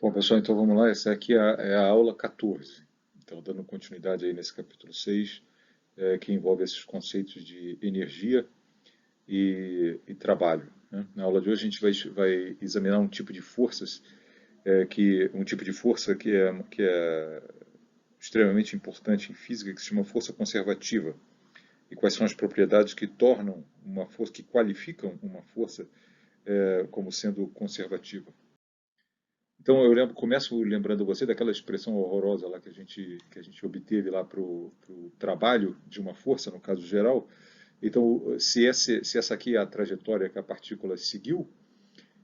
Bom, pessoal, então vamos lá. Essa aqui é a aula 14. Então, dando continuidade aí nesse capítulo 6, que envolve esses conceitos de energia e trabalho, né? Na aula de hoje a gente vai examinar um tipo de forças, um tipo de força que é extremamente importante em física, que se chama força conservativa. E quais são as propriedades que tornam uma força, que qualificam uma força como sendo conservativa. Então começo lembrando você daquela expressão horrorosa lá que a gente obteve lá para o trabalho de uma força, no caso geral. Então, se essa aqui é a trajetória que a partícula seguiu,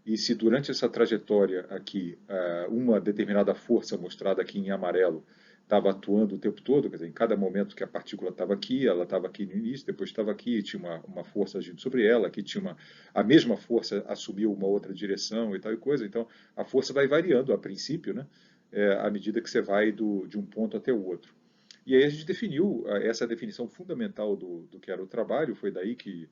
e se durante essa trajetória aqui, uma determinada força mostrada aqui em amarelo estava atuando o tempo todo, quer dizer, em cada momento que a partícula estava aqui, ela estava aqui no início, depois estava aqui, tinha uma força agindo sobre ela, aqui tinha a mesma força assumiu uma outra direção e tal e coisa, então a força vai variando a princípio, né, à medida que você vai de um ponto até o outro. E aí a gente definiu essa definição fundamental do que era o trabalho, foi daí que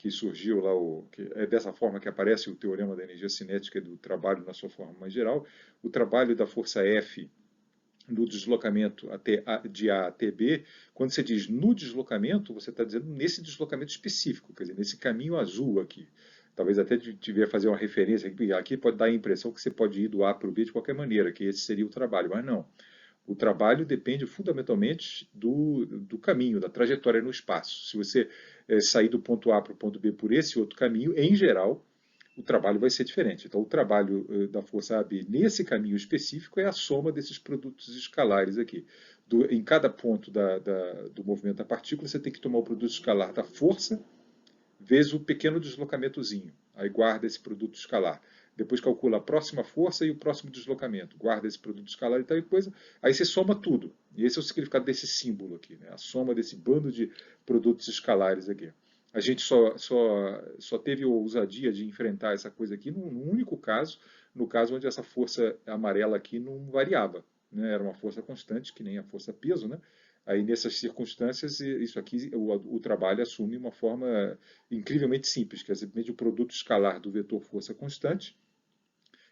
surgiu lá, que é dessa forma que aparece o teorema da energia cinética do trabalho na sua forma mais geral. O trabalho da força F no deslocamento de A até B, quando você diz no deslocamento, você está dizendo nesse deslocamento específico, quer dizer, nesse caminho azul aqui. Talvez até tiver fazer uma referência aqui pode dar a impressão que você pode ir do A para o B de qualquer maneira, que esse seria o trabalho, mas não. O trabalho depende fundamentalmente do caminho, da trajetória no espaço. Se você sair do ponto A para o ponto B por esse outro caminho, em geral, o trabalho vai ser diferente. Então, o trabalho da força AB nesse caminho específico é a soma desses produtos escalares aqui. Em cada ponto do movimento da partícula, você tem que tomar o produto escalar da força vezes o pequeno deslocamentozinho. Aí guarda esse produto escalar. Depois calcula a próxima força e o próximo deslocamento. Guarda esse produto escalar e tal e coisa. Aí você soma tudo. E esse é o significado desse símbolo aqui, né? A soma desse bando de produtos escalares aqui. A gente só teve a ousadia de enfrentar essa coisa aqui num único caso, no caso onde essa força amarela aqui não variava, né? Era uma força constante, que nem a força peso, né? Aí, nessas circunstâncias, isso aqui, o trabalho assume uma forma incrivelmente simples, que é simplesmente o produto escalar do vetor força constante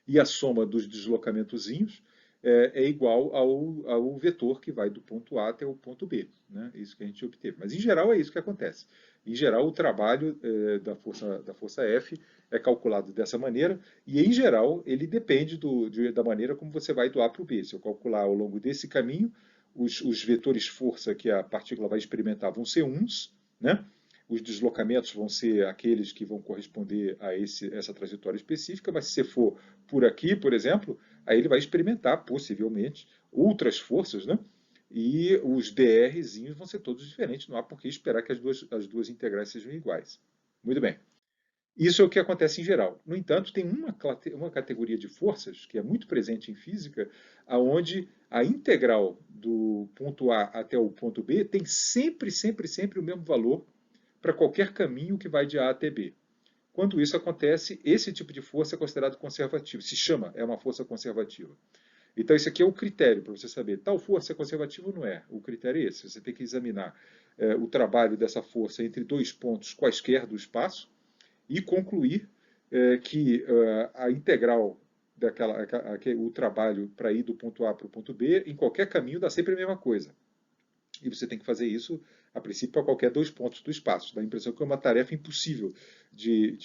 e a soma dos deslocamentozinhos é igual ao vetor que vai do ponto A até o ponto B. Né? Isso que a gente obteve. Mas, em geral, é isso que acontece. Em geral, o trabalho da força F é calculado dessa maneira e, em geral, ele depende da maneira como você vai do A para o B. Se eu calcular ao longo desse caminho, os vetores força que a partícula vai experimentar vão ser uns, né? Os deslocamentos vão ser aqueles que vão corresponder a essa trajetória específica, mas se você for por aqui, por exemplo, aí ele vai experimentar, possivelmente, outras forças, né? E os drzinhos vão ser todos diferentes, não há por que esperar que as duas integrais sejam iguais. Muito bem. Isso é o que acontece em geral. No entanto, tem uma categoria de forças que é muito presente em física, onde a integral do ponto A até o ponto B tem sempre, sempre, sempre o mesmo valor para qualquer caminho que vai de A até B. Quando isso acontece, esse tipo de força é considerado conservativo. É uma força conservativa. Então, esse aqui é o critério para você saber. Tal força é conservativa ou não é? O critério é esse. Você tem que examinar o trabalho dessa força entre dois pontos quaisquer do espaço e concluir que a integral o trabalho para ir do ponto A para o ponto B, em qualquer caminho, dá sempre a mesma coisa. E você tem que fazer isso, a princípio, para qualquer dois pontos do espaço. Dá a impressão que é uma tarefa impossível de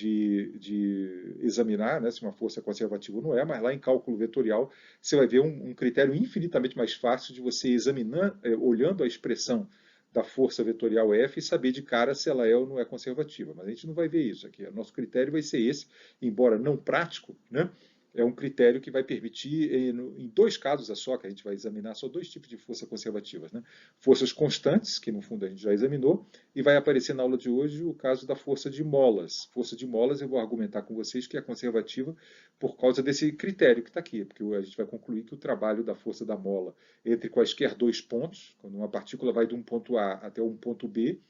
examinar, né, se uma força é conservativa ou não é, mas lá em cálculo vetorial você vai ver um critério infinitamente mais fácil de você examinar, olhando a expressão da força vetorial F e saber de cara se ela é ou não é conservativa. Mas a gente não vai ver isso aqui. O nosso critério vai ser esse, embora não prático, né? É um critério que vai permitir, em dois casos só, que a gente vai examinar só dois tipos de força conservativas. Né? Forças constantes, que no fundo a gente já examinou, e vai aparecer na aula de hoje o caso da força de molas. Força de molas eu vou argumentar com vocês que é conservativa por causa desse critério que está aqui, porque a gente vai concluir que o trabalho da força da mola entre quaisquer dois pontos, quando uma partícula vai de um ponto A até um ponto B,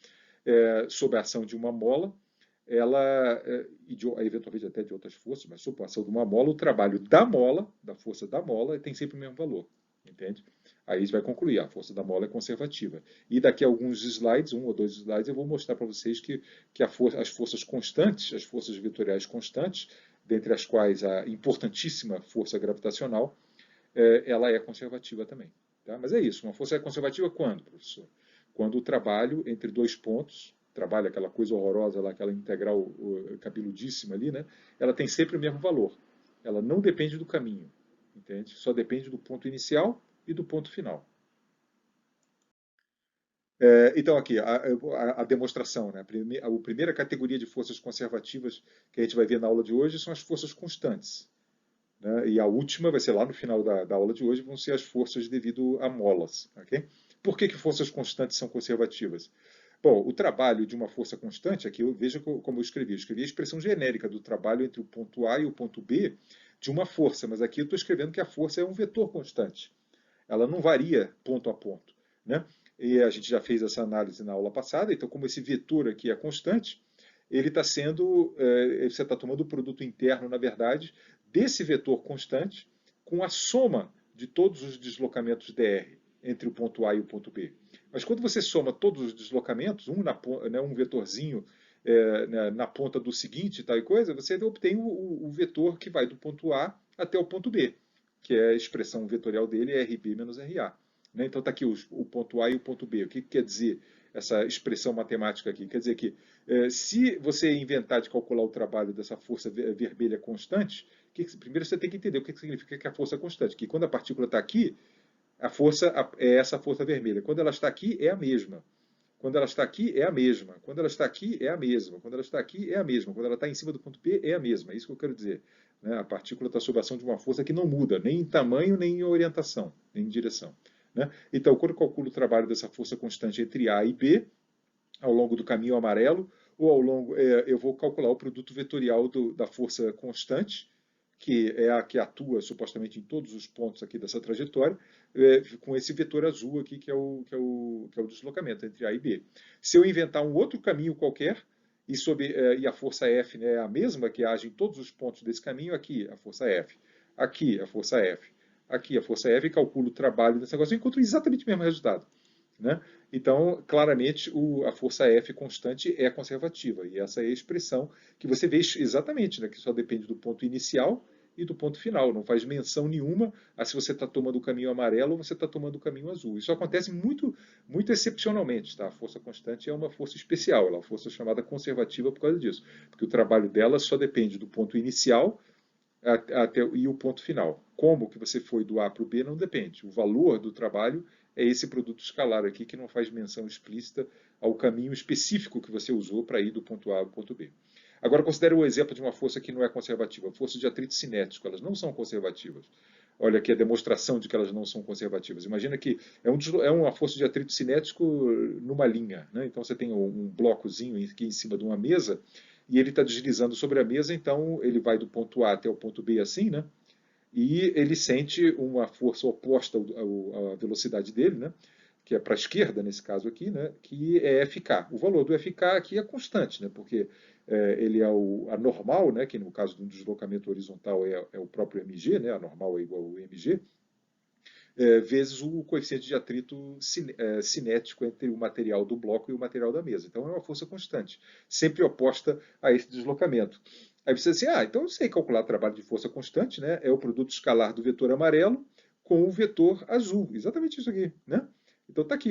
sob a ação de uma mola, ela, e eventualmente até de outras forças, mas sob a ação de uma mola, o trabalho da mola, da força da mola, tem sempre o mesmo valor. Entende? Aí você vai concluir, a força da mola é conservativa. E daqui a alguns slides, um ou dois slides, eu vou mostrar para vocês que as forças constantes, as forças vetoriais constantes, dentre as quais a importantíssima força gravitacional, ela é conservativa também. Tá? Mas é isso, uma força é conservativa quando, professor? Quando o trabalho entre dois pontos, trabalho aquela coisa horrorosa lá, aquela integral cabeludíssima ali, né? Ela tem sempre o mesmo valor. Ela não depende do caminho, entende? Só depende do ponto inicial e do ponto final. Então, aqui, a demonstração. Né? A primeira categoria de forças conservativas que a gente vai ver na aula de hoje são as forças constantes. Né? E a última vai ser lá no final da aula de hoje, vão ser as forças devido a molas. Okay? Por que forças constantes são conservativas? Bom, o trabalho de uma força constante, aqui veja como eu escrevi. Eu escrevi a expressão genérica do trabalho entre o ponto A e o ponto B de uma força, mas aqui eu estou escrevendo que a força é um vetor constante. Ela não varia ponto a ponto. Né? E a gente já fez essa análise na aula passada, então como esse vetor aqui é constante, ele está sendo, você está tomando o produto interno, na verdade, desse vetor constante com a soma de todos os deslocamentos dr entre o ponto A e o ponto B. Mas quando você soma todos os deslocamentos, um vetorzinho na ponta do seguinte, tal e coisa, você obtém o vetor que vai do ponto A até o ponto B, que é a expressão vetorial dele, é RB menos RA. Né? Então está aqui o ponto A e o ponto B. O que quer dizer essa expressão matemática aqui? Quer dizer que se você inventar de calcular o trabalho dessa força vermelha constante, primeiro você tem que entender o que significa que a força é constante. Que quando a partícula está aqui, a força é essa força vermelha. Quando ela está aqui, é a mesma. Quando ela está aqui, é a mesma. Quando ela está aqui, é a mesma. Quando ela está aqui, é a mesma. Quando ela está em cima do ponto P, é a mesma. É isso que eu quero dizer. Né? A partícula está sob a ação de uma força que não muda, nem em tamanho, nem em orientação, nem em direção. Né? Então, quando eu calculo o trabalho dessa força constante entre A e B, ao longo do caminho amarelo, ou ao longo, eu vou calcular o produto vetorial da força constante, que é a que atua supostamente em todos os pontos aqui dessa trajetória, com esse vetor azul aqui, que é o deslocamento entre A e B. Se eu inventar um outro caminho qualquer, e a força F, né, é a mesma que age em todos os pontos desse caminho, aqui a força F, aqui a força F, aqui a força F, e calculo o trabalho desse negócio, eu encontro exatamente o mesmo resultado. Né? Então, claramente, a força F constante é conservativa. E essa é a expressão que você vê exatamente, né, que só depende do ponto inicial e do ponto final. Não faz menção nenhuma a se você está tomando o caminho amarelo ou você está tomando o caminho azul. Isso acontece muito, muito excepcionalmente. Tá? A força constante é uma força especial, ela é uma força chamada conservativa por causa disso. Porque o trabalho dela só depende do ponto inicial e o ponto final. Como que você foi do A para o B não depende. O valor do trabalho é esse produto escalar aqui que não faz menção explícita ao caminho específico que você usou para ir do ponto A ao ponto B. Agora considere o exemplo de uma força que não é conservativa, força de atrito cinético. Elas não são conservativas. Olha aqui a demonstração de que elas não são conservativas. Imagina que é uma força de atrito cinético numa linha. Né? Então você tem um blocozinho aqui em cima de uma mesa e ele está deslizando sobre a mesa, então ele vai do ponto A até o ponto B assim, né? E ele sente uma força oposta à velocidade dele, né? Que é para a esquerda, nesse caso aqui, né? Que é FK. O valor do FK aqui é constante, né? Porque ele é a normal, né? Que no caso de um deslocamento horizontal é o próprio mg, né? A normal é igual ao mg, vezes o coeficiente de atrito cinético entre o material do bloco e o material da mesa. Então é uma força constante, sempre oposta a esse deslocamento. Aí você diz assim, então eu sei calcular trabalho de força constante, né? É o produto escalar do vetor amarelo com o vetor azul. Exatamente isso aqui, né? Então está aqui,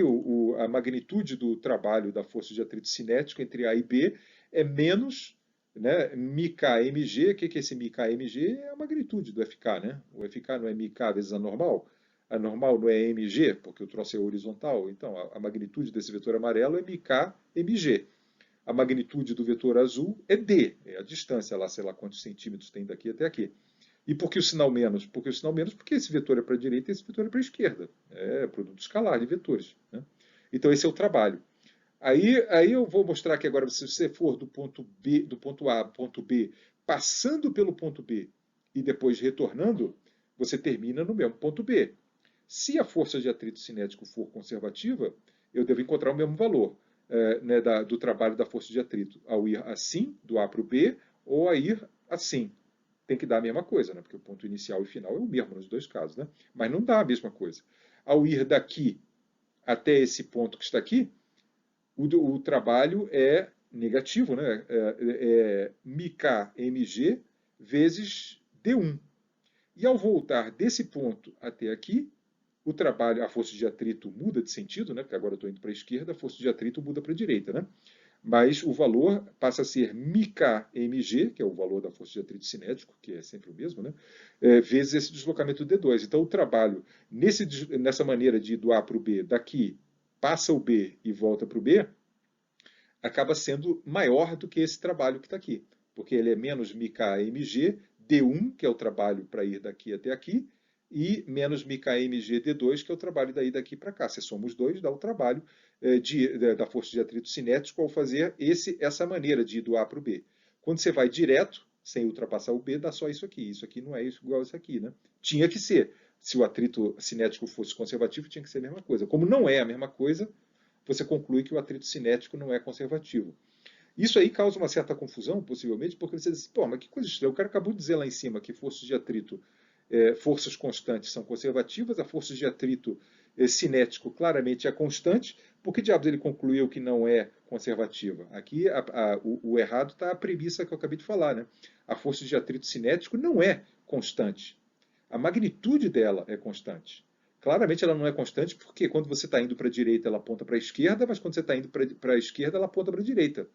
a magnitude do trabalho da força de atrito cinético entre A e B é menos, né, μkmg. O que é esse μkmg? É a magnitude do FK, né? O FK não é μk vezes a normal? A normal não é mg, porque o troço é horizontal. Então, a magnitude desse vetor amarelo é μkmg. A magnitude do vetor azul é d, é a distância lá, sei lá quantos centímetros tem daqui até aqui. E por que o sinal menos? Porque o sinal menos porque esse vetor é para a direita e esse vetor é para a esquerda. É produto escalar de vetores. Né? Então, esse é o trabalho. Aí eu vou mostrar aqui agora, se você for do ponto A ao ponto B, passando pelo ponto B e depois retornando, você termina no mesmo ponto B. Se a força de atrito cinético for conservativa, eu devo encontrar o mesmo valor né, do trabalho da força de atrito, ao ir assim, do A para o B, ou a ir assim. Tem que dar a mesma coisa, né, porque o ponto inicial e final é o mesmo nos dois casos. Né, mas não dá a mesma coisa. Ao ir daqui até esse ponto que está aqui, o trabalho é negativo, né? μkmg vezes d1. E ao voltar desse ponto até aqui, o trabalho, a força de atrito muda de sentido, né? Porque agora eu estou indo para a esquerda, a força de atrito muda para a direita, né? Mas o valor passa a ser μkmg, que é o valor da força de atrito cinético, que é sempre o mesmo, né? Vezes esse deslocamento D2. Então, o trabalho, nessa maneira de ir do A para o B, daqui passa o B e volta para o B, acaba sendo maior do que esse trabalho que está aqui, porque ele é menos μkmg D1, que é o trabalho para ir daqui até aqui, e menos μkmg D2, que é o trabalho daí daqui para cá. Se somos dois, dá o trabalho da força de atrito cinético ao fazer essa maneira de ir do A para o B. Quando você vai direto, sem ultrapassar o B, dá só isso aqui. Isso aqui não é igual a isso aqui, né? Tinha que ser. Se o atrito cinético fosse conservativo, tinha que ser a mesma coisa. Como não é a mesma coisa, você conclui que o atrito cinético não é conservativo. Isso aí causa uma certa confusão, possivelmente, porque você diz, pô, mas que coisa estranha, o cara acabou de dizer lá em cima que forças de atrito, forças constantes são conservativas, a força de atrito cinético claramente é constante, por que diabos ele concluiu que não é conservativa? Aqui o errado está a premissa que eu acabei de falar, né? A força de atrito cinético não é constante. A magnitude dela é constante. Claramente ela não é constante porque quando você está indo para a direita ela aponta para a esquerda, mas quando você está indo para a esquerda ela aponta para a direita.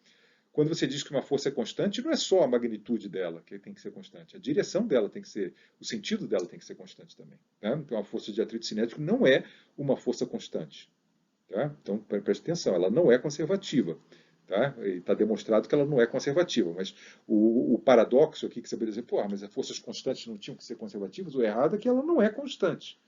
Quando você diz que uma força é constante, não é só a magnitude dela que tem que ser constante. A direção dela tem que ser, o sentido dela tem que ser constante também. Tá? Então a força de atrito cinético não é uma força constante. Tá? Então preste atenção, ela não é conservativa. Tá? Está demonstrado que ela não é conservativa. Mas o paradoxo aqui que você vai dizer, pô, mas as forças constantes não tinham que ser conservativas, o errado é que ela não é constante.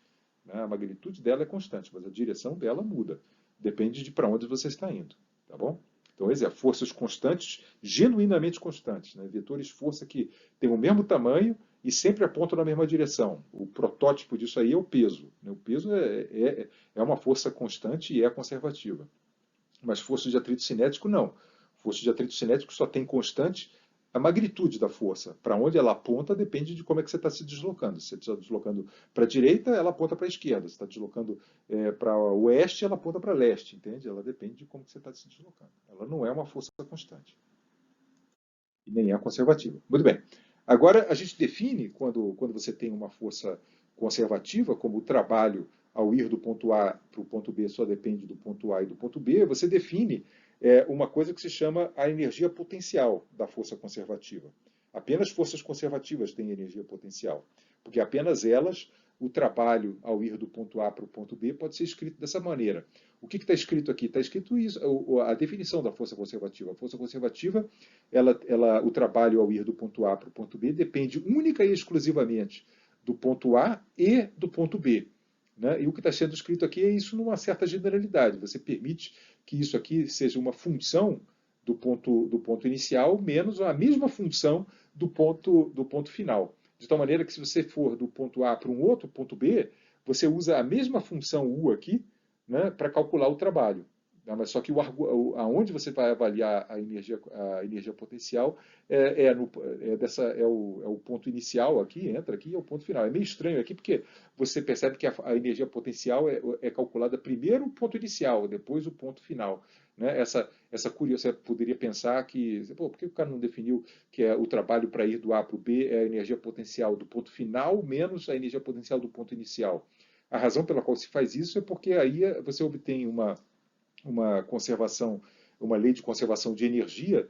Né? A magnitude dela é constante, mas a direção dela muda. Depende de para onde você está indo. Tá bom? Então, forças constantes, genuinamente constantes. Né? Vetores força que têm o mesmo tamanho e sempre apontam na mesma direção. O protótipo disso aí é o peso. Né? O peso é uma força constante e é conservativa. Mas força de atrito cinético, não. Força de atrito cinético só tem constante a magnitude da força. Para onde ela aponta depende de como é que você está se deslocando. Se você está deslocando para a direita, ela aponta para a esquerda. Se está deslocando para o oeste, ela aponta para leste. Entende? Ela depende de como que você está se deslocando. Ela não é uma força constante. E nem é conservativa. Muito bem. Agora, a gente define, quando você tem uma força conservativa, como o trabalho ao ir do ponto A para o ponto B só depende do ponto A e do ponto B, você define uma coisa que se chama a energia potencial da força conservativa. Apenas forças conservativas têm energia potencial, porque apenas elas, o trabalho ao ir do ponto A para o ponto B pode ser escrito dessa maneira. O que está escrito aqui? Está escrito isso, a definição da força conservativa. A força conservativa, o trabalho ao ir do ponto A para o ponto B depende única e exclusivamente do ponto A e do ponto B. Né? E o que está sendo escrito aqui é isso numa certa generalidade. Você permite que isso aqui seja uma função do ponto inicial menos a mesma função do ponto final. De tal maneira que se você for do ponto A para um outro ponto B, você usa a mesma função U aqui, né, para calcular o trabalho. Mas só que aonde você vai avaliar a energia potencial é o ponto inicial aqui, entra aqui, é o ponto final. É meio estranho aqui porque você percebe que a energia potencial é calculada primeiro o ponto inicial, depois o ponto final. Né? Essa curiosidade, você poderia pensar que, pô, por que o cara não definiu que o trabalho para ir do A para o B é a energia potencial do ponto final menos a energia potencial do ponto inicial? A razão pela qual se faz isso é porque aí você obtém uma conservação, uma lei de conservação de energia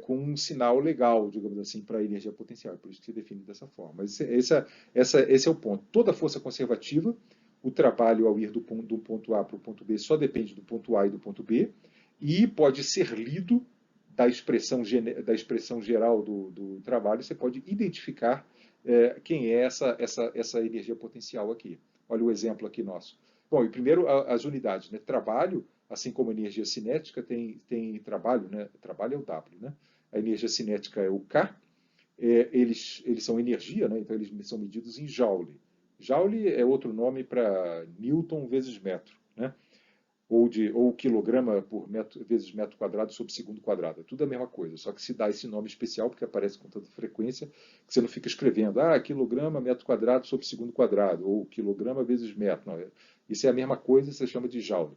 com um sinal legal, digamos assim, para a energia potencial. É por isso que se define dessa forma. Mas esse é o ponto. Toda força conservativa, o trabalho ao ir do ponto A para o ponto B só depende do ponto A e do ponto B, e pode ser lido da expressão geral do trabalho, você pode identificar quem é essa energia potencial aqui. Olha o exemplo aqui nosso. Bom, e primeiro as unidades. Né? Trabalho, assim como a energia cinética, tem trabalho, né? Trabalho é o W. Né? A energia cinética é o K. Eles são energia, né? Então eles são medidos em Joule. Joule é outro nome para Newton vezes metro. Né? Ou quilograma por vezes metro quadrado sobre segundo quadrado. É tudo a mesma coisa, só que se dá esse nome especial, porque aparece com tanta frequência, que você não fica escrevendo, quilograma metro quadrado sobre segundo quadrado, ou quilograma vezes metro. Não, isso é a mesma coisa, você chama de joule.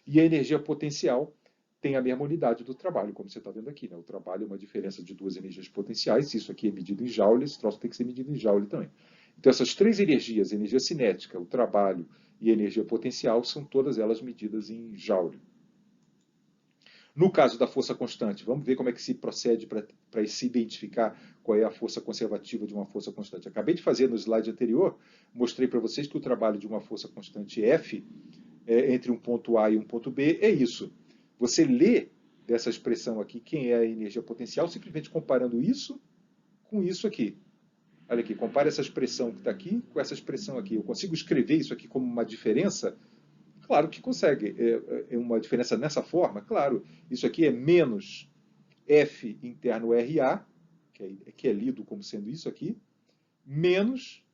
E a energia potencial tem a mesma unidade do trabalho, como você está vendo aqui. Né? O trabalho é uma diferença de duas energias potenciais, se isso aqui é medido em joule, esse troço tem que ser medido em joule também. Então, essas três energias, a energia cinética, o trabalho e a energia potencial, são todas elas medidas em Joule. No caso da força constante, vamos ver como é que se procede para se identificar qual é a força conservativa de uma força constante. Acabei de fazer no slide anterior, mostrei para vocês que o trabalho de uma força constante F, entre um ponto A e um ponto B, é isso. Você lê dessa expressão aqui quem é a energia potencial, simplesmente comparando isso com isso aqui. Olha aqui, compare essa expressão que está aqui com essa expressão aqui. Eu consigo escrever isso aqui como uma diferença? Claro que consegue. É uma diferença nessa forma? Claro. Isso aqui é menos F interno RA, que é lido como sendo isso aqui, menos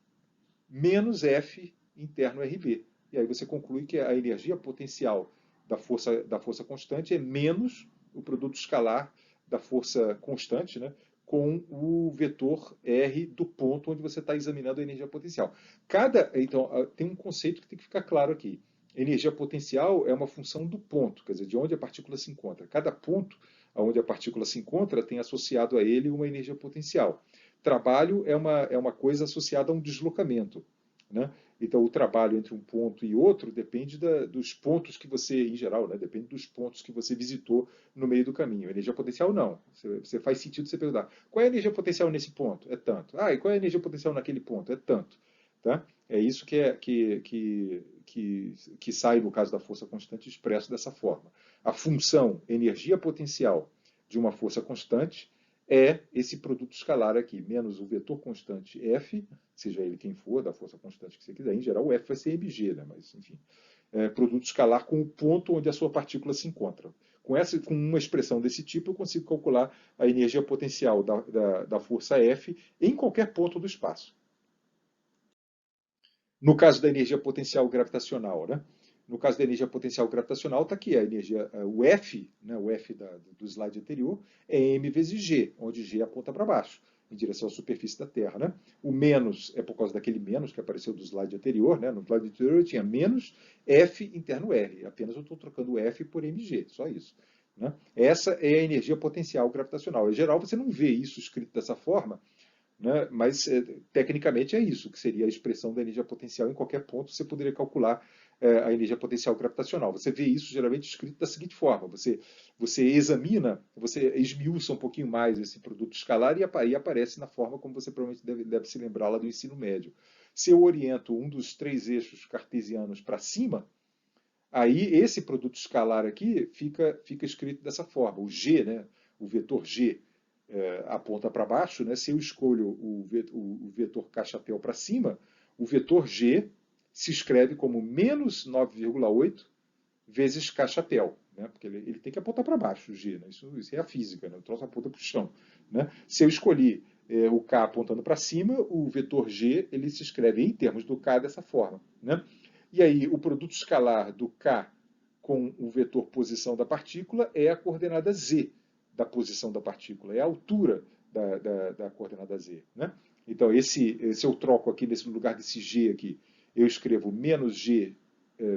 F interno RB. E aí você conclui que a energia potencial da força constante é menos o produto escalar da força constante, né, com o vetor R do ponto onde você está examinando a energia potencial. Então, tem um conceito que tem que ficar claro aqui. Energia potencial é uma função do ponto, quer dizer, de onde a partícula se encontra. Cada ponto onde a partícula se encontra tem associado a ele uma energia potencial. Trabalho é uma coisa associada a um deslocamento, né? Então, o trabalho entre um ponto e outro depende dos pontos que você, em geral, né, depende dos pontos que você visitou no meio do caminho. A energia potencial, não. Você faz sentido você perguntar, qual é a energia potencial nesse ponto? É tanto. Ah, e qual é a energia potencial naquele ponto? É tanto. Tá? É isso que sai, no caso da força constante, expresso dessa forma. A função energia potencial de uma força constante é esse produto escalar aqui, menos o vetor constante F, seja ele quem for, da força constante que você quiser. Em geral, o F vai ser mg, né? Mas, enfim. Produto escalar com o ponto onde a sua partícula se encontra. Com uma expressão desse tipo, eu consigo calcular a energia potencial da força F em qualquer ponto do espaço. No caso da energia potencial gravitacional, né? No caso da energia potencial gravitacional, está aqui a energia, o F, né, o F do slide anterior, é m vezes g, onde g aponta para baixo, em direção à superfície da Terra. Né? O menos é por causa daquele menos que apareceu do slide anterior. Né? No slide anterior eu tinha menos F interno R, apenas eu estou trocando F por mg, só isso. Né? Essa é a energia potencial gravitacional. Em geral, você não vê isso escrito dessa forma, né? Mas, tecnicamente, é isso, que seria a expressão da energia potencial. Em qualquer ponto, você poderia calcular a energia potencial gravitacional. Você vê isso geralmente escrito da seguinte forma: você examina, você esmiuça um pouquinho mais esse produto escalar e aí aparece na forma como você provavelmente deve se lembrar lá do ensino médio. Se eu oriento um dos três eixos cartesianos para cima, aí esse produto escalar aqui fica escrito dessa forma. O G, né, o vetor G, aponta para baixo. Né? Se eu escolho o vetor K-chapéu para cima, o vetor G se escreve como menos 9,8 vezes K-chapéu, né? Porque ele tem que apontar para baixo, o G. Né? Isso é a física, né? O troço aponta para o chão. Né? Se eu escolhi o K apontando para cima, o vetor G ele se escreve em termos do K dessa forma. Né? E aí, o produto escalar do K com o vetor posição da partícula é a coordenada Z da posição da partícula, é a altura da coordenada Z. Né? Então, se eu troco aqui, no lugar desse G aqui, eu escrevo menos G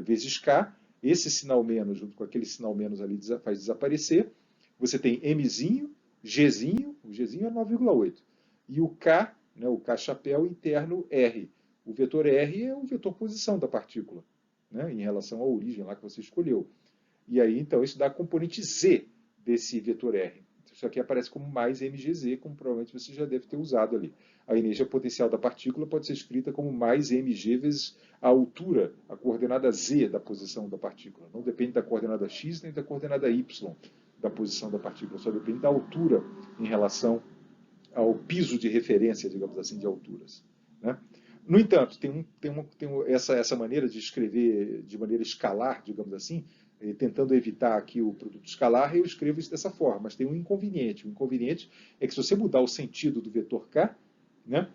vezes K, esse sinal menos junto com aquele sinal menos ali faz desaparecer, você tem Mzinho, Gzinho, o Gzinho é 9,8, e o K, né, o K-chapéu interno R. O vetor R é o vetor posição da partícula, né, em relação à origem lá que você escolheu. E aí, então, isso dá a componente Z desse vetor R. Isso aqui aparece como mais mgz, como provavelmente você já deve ter usado ali. A energia potencial da partícula pode ser escrita como mais mg vezes a altura, a coordenada z da posição da partícula. Não depende da coordenada x nem da coordenada y da posição da partícula, só depende da altura em relação ao piso de referência, digamos assim, de alturas. Né? No entanto, tem essa maneira de escrever de maneira escalar, digamos assim, tentando evitar aqui o produto escalar, eu escrevo isso dessa forma, mas tem um inconveniente. O inconveniente é que se você mudar o sentido do vetor k, né,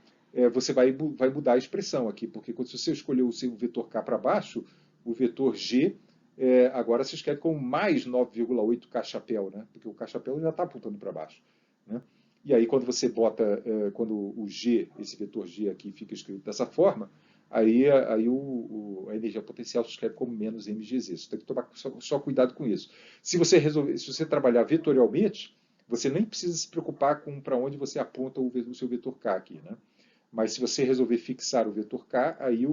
você vai mudar a expressão aqui, porque quando você escolher o seu vetor k para baixo, o vetor g agora se escreve como mais 9,8 k-chapéu, né, porque o k-chapéu já está apontando para baixo. Né? E aí, quando você bota, quando o G, esse vetor G aqui fica escrito dessa forma, aí a energia potencial se escreve como menos mgz. Você tem que tomar só cuidado com isso. Se você trabalhar vetorialmente, você nem precisa se preocupar com para onde você aponta o seu vetor K aqui. Né? Mas se você resolver fixar o vetor K, aí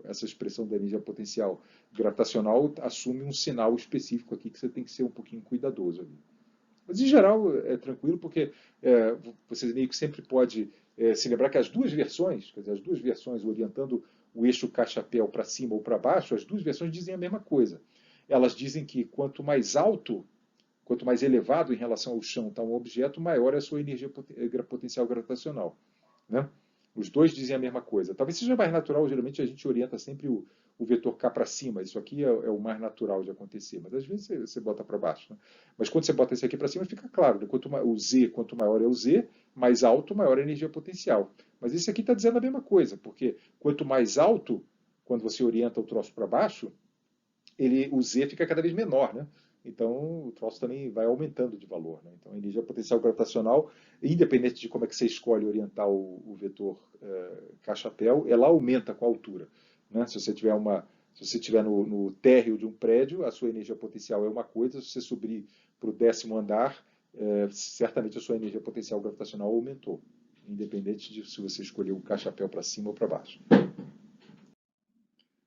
essa expressão da energia potencial gravitacional assume um sinal específico aqui que você tem que ser um pouquinho cuidadoso ali. Mas, em geral, é tranquilo, porque você meio que sempre pode se lembrar que as duas versões, quer dizer, as duas versões orientando o eixo K-chapéu para cima ou para baixo, as duas versões dizem a mesma coisa. Elas dizem que quanto mais alto, quanto mais elevado em relação ao chão está um objeto, maior é a sua energia potencial gravitacional. Né? Os dois dizem a mesma coisa. Talvez seja mais natural, geralmente a gente orienta sempre o vetor K para cima. Isso aqui é o mais natural de acontecer, mas às vezes você bota para baixo. Né? Mas quando você bota esse aqui para cima, fica claro. Né? O Z, quanto maior é o Z, mais alto, maior é a energia potencial. Mas esse aqui está dizendo a mesma coisa, porque quanto mais alto, quando você orienta o troço para baixo, o Z fica cada vez menor, né? Então, o troço também vai aumentando de valor. Né? Então, a energia potencial gravitacional, independente de como é que você escolhe orientar o vetor K-chapéu, ela aumenta com a altura. Né? Se você tiver no térreo de um prédio, a sua energia potencial é uma coisa. Se você subir para o 10º andar, certamente a sua energia potencial gravitacional aumentou, independente de se você escolher o K-chapéu para cima ou para baixo.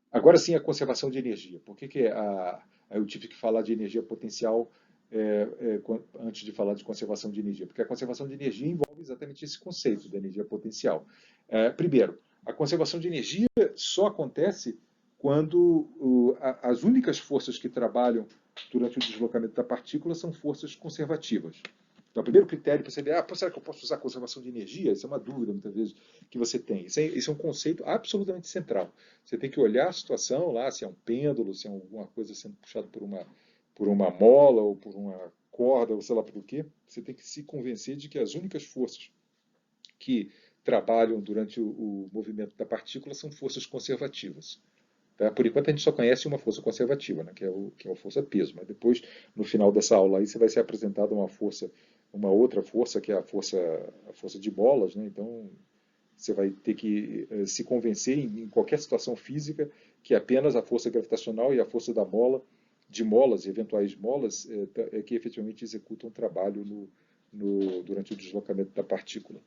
Agora sim, a conservação de energia. Por que eu tive que falar de energia potencial antes de falar de conservação de energia? Porque a conservação de energia envolve exatamente esse conceito da energia potencial. Primeiro, a conservação de energia só acontece quando as únicas forças que trabalham durante o deslocamento da partícula são forças conservativas. Então, o primeiro critério para você ver, será que eu posso usar conservação de energia? Isso é uma dúvida, muitas vezes, que você tem. Isso é um conceito absolutamente central. Você tem que olhar a situação lá, se é um pêndulo, se é alguma coisa sendo puxada por uma mola ou por uma corda, ou sei lá por quê. Você tem que se convencer de que as únicas forças que trabalham durante o movimento da partícula são forças conservativas. Tá? Por enquanto a gente só conhece uma força conservativa, né, que é a força peso, mas depois, no final dessa aula aí, você vai ser apresentado uma outra força, que é a força de molas, né? Então você vai ter que se convencer em qualquer situação física que apenas a força gravitacional e a força da mola, de molas, eventuais molas, que efetivamente executam trabalho durante o deslocamento da partícula.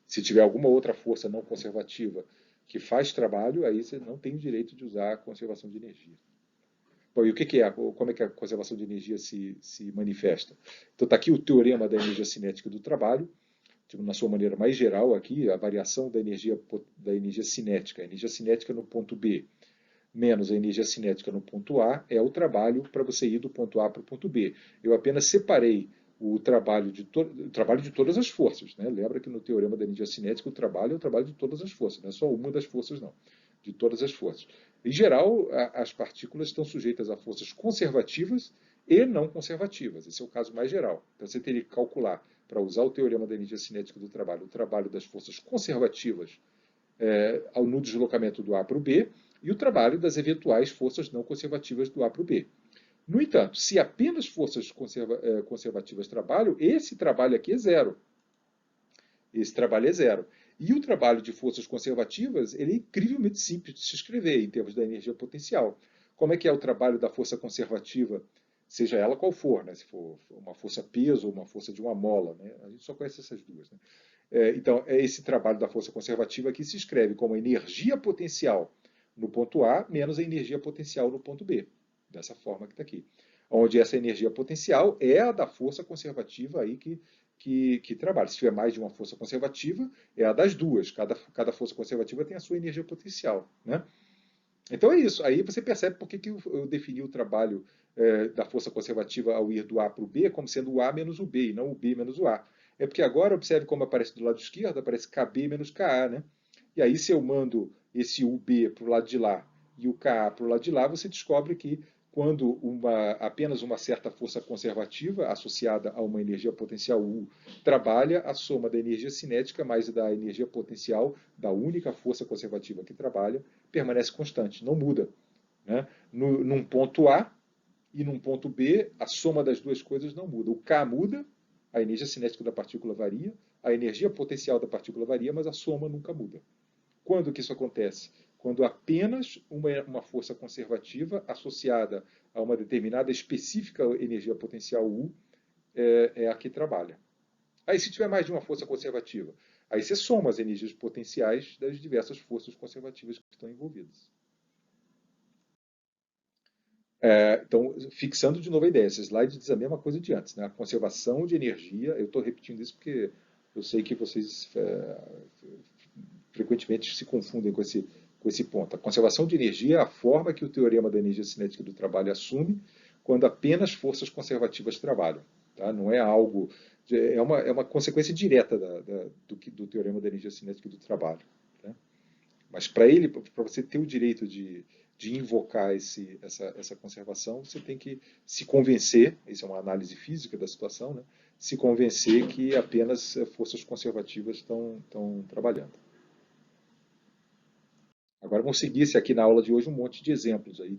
Se tiver alguma outra força não conservativa que faz trabalho, aí você não tem o direito de usar a conservação de energia. Bom, e o que é? Como é que a conservação de energia se manifesta? Então está aqui o teorema da energia cinética do trabalho, na sua maneira mais geral aqui, a variação da energia cinética. A energia cinética no ponto B menos a energia cinética no ponto A é o trabalho para você ir do ponto A para o ponto B. Eu apenas separei o trabalho de todas as forças. Né? Lembra que no teorema da energia cinética o trabalho é o trabalho de todas as forças, não é só uma das forças, não. De todas as forças. Em geral, as partículas estão sujeitas a forças conservativas e não conservativas. Esse é o caso mais geral. Então você teria que calcular, para usar o teorema da energia cinética do trabalho, o trabalho das forças conservativas no deslocamento do A para o B e o trabalho das eventuais forças não conservativas do A para o B. No entanto, se apenas forças conservativas trabalham, esse trabalho aqui é zero. Esse trabalho é zero. E o trabalho de forças conservativas ele é incrivelmente simples de se escrever em termos da energia potencial. Como é que é o trabalho da força conservativa, seja ela qual for, né? Se for uma força peso ou uma força de uma mola? Né? A gente só conhece essas duas. Né? Então, esse trabalho da força conservativa aqui se escreve como energia potencial no ponto A menos a energia potencial no ponto B. Dessa forma que está aqui. Onde essa energia potencial é a da força conservativa aí que trabalha. Se tiver mais de uma força conservativa, é a das duas. Cada força conservativa tem a sua energia potencial. Né? Então é isso. Aí você percebe por que eu defini o trabalho da força conservativa ao ir do A para o B como sendo o A menos o B e não o B menos o A. É porque agora, observe como aparece do lado esquerdo, aparece KB menos KA. Né? E aí, se eu mando esse UB para o lado de lá e o KA para o lado de lá, você descobre que quando apenas uma certa força conservativa associada a uma energia potencial U trabalha, a soma da energia cinética mais da energia potencial da única força conservativa que trabalha permanece constante, não muda. Né? Num ponto A e num ponto B, a soma das duas coisas não muda. O K muda, a energia cinética da partícula varia, a energia potencial da partícula varia, mas a soma nunca muda. Quando que isso acontece? Quando apenas uma força conservativa associada a uma determinada específica energia potencial U é a que trabalha. Aí, se tiver mais de uma força conservativa, Aí você soma as energias potenciais das diversas forças conservativas que estão envolvidas. Então, fixando de novo a ideia, esse slide diz a mesma coisa de antes, né? A conservação de energia, eu estou repetindo isso porque eu sei que vocês frequentemente se confundem com esse ponto. A conservação de energia é a forma que o teorema da energia cinética do trabalho assume quando apenas forças conservativas trabalham. Tá? Não é algo. É uma consequência direta do teorema da energia cinética do trabalho. Né? Mas para você ter o direito de invocar essa conservação, você tem que se convencer, isso é uma análise física da situação, né? Se convencer que apenas forças conservativas estão trabalhando. Agora vamos seguir esse aqui na aula de hoje um monte de exemplos aí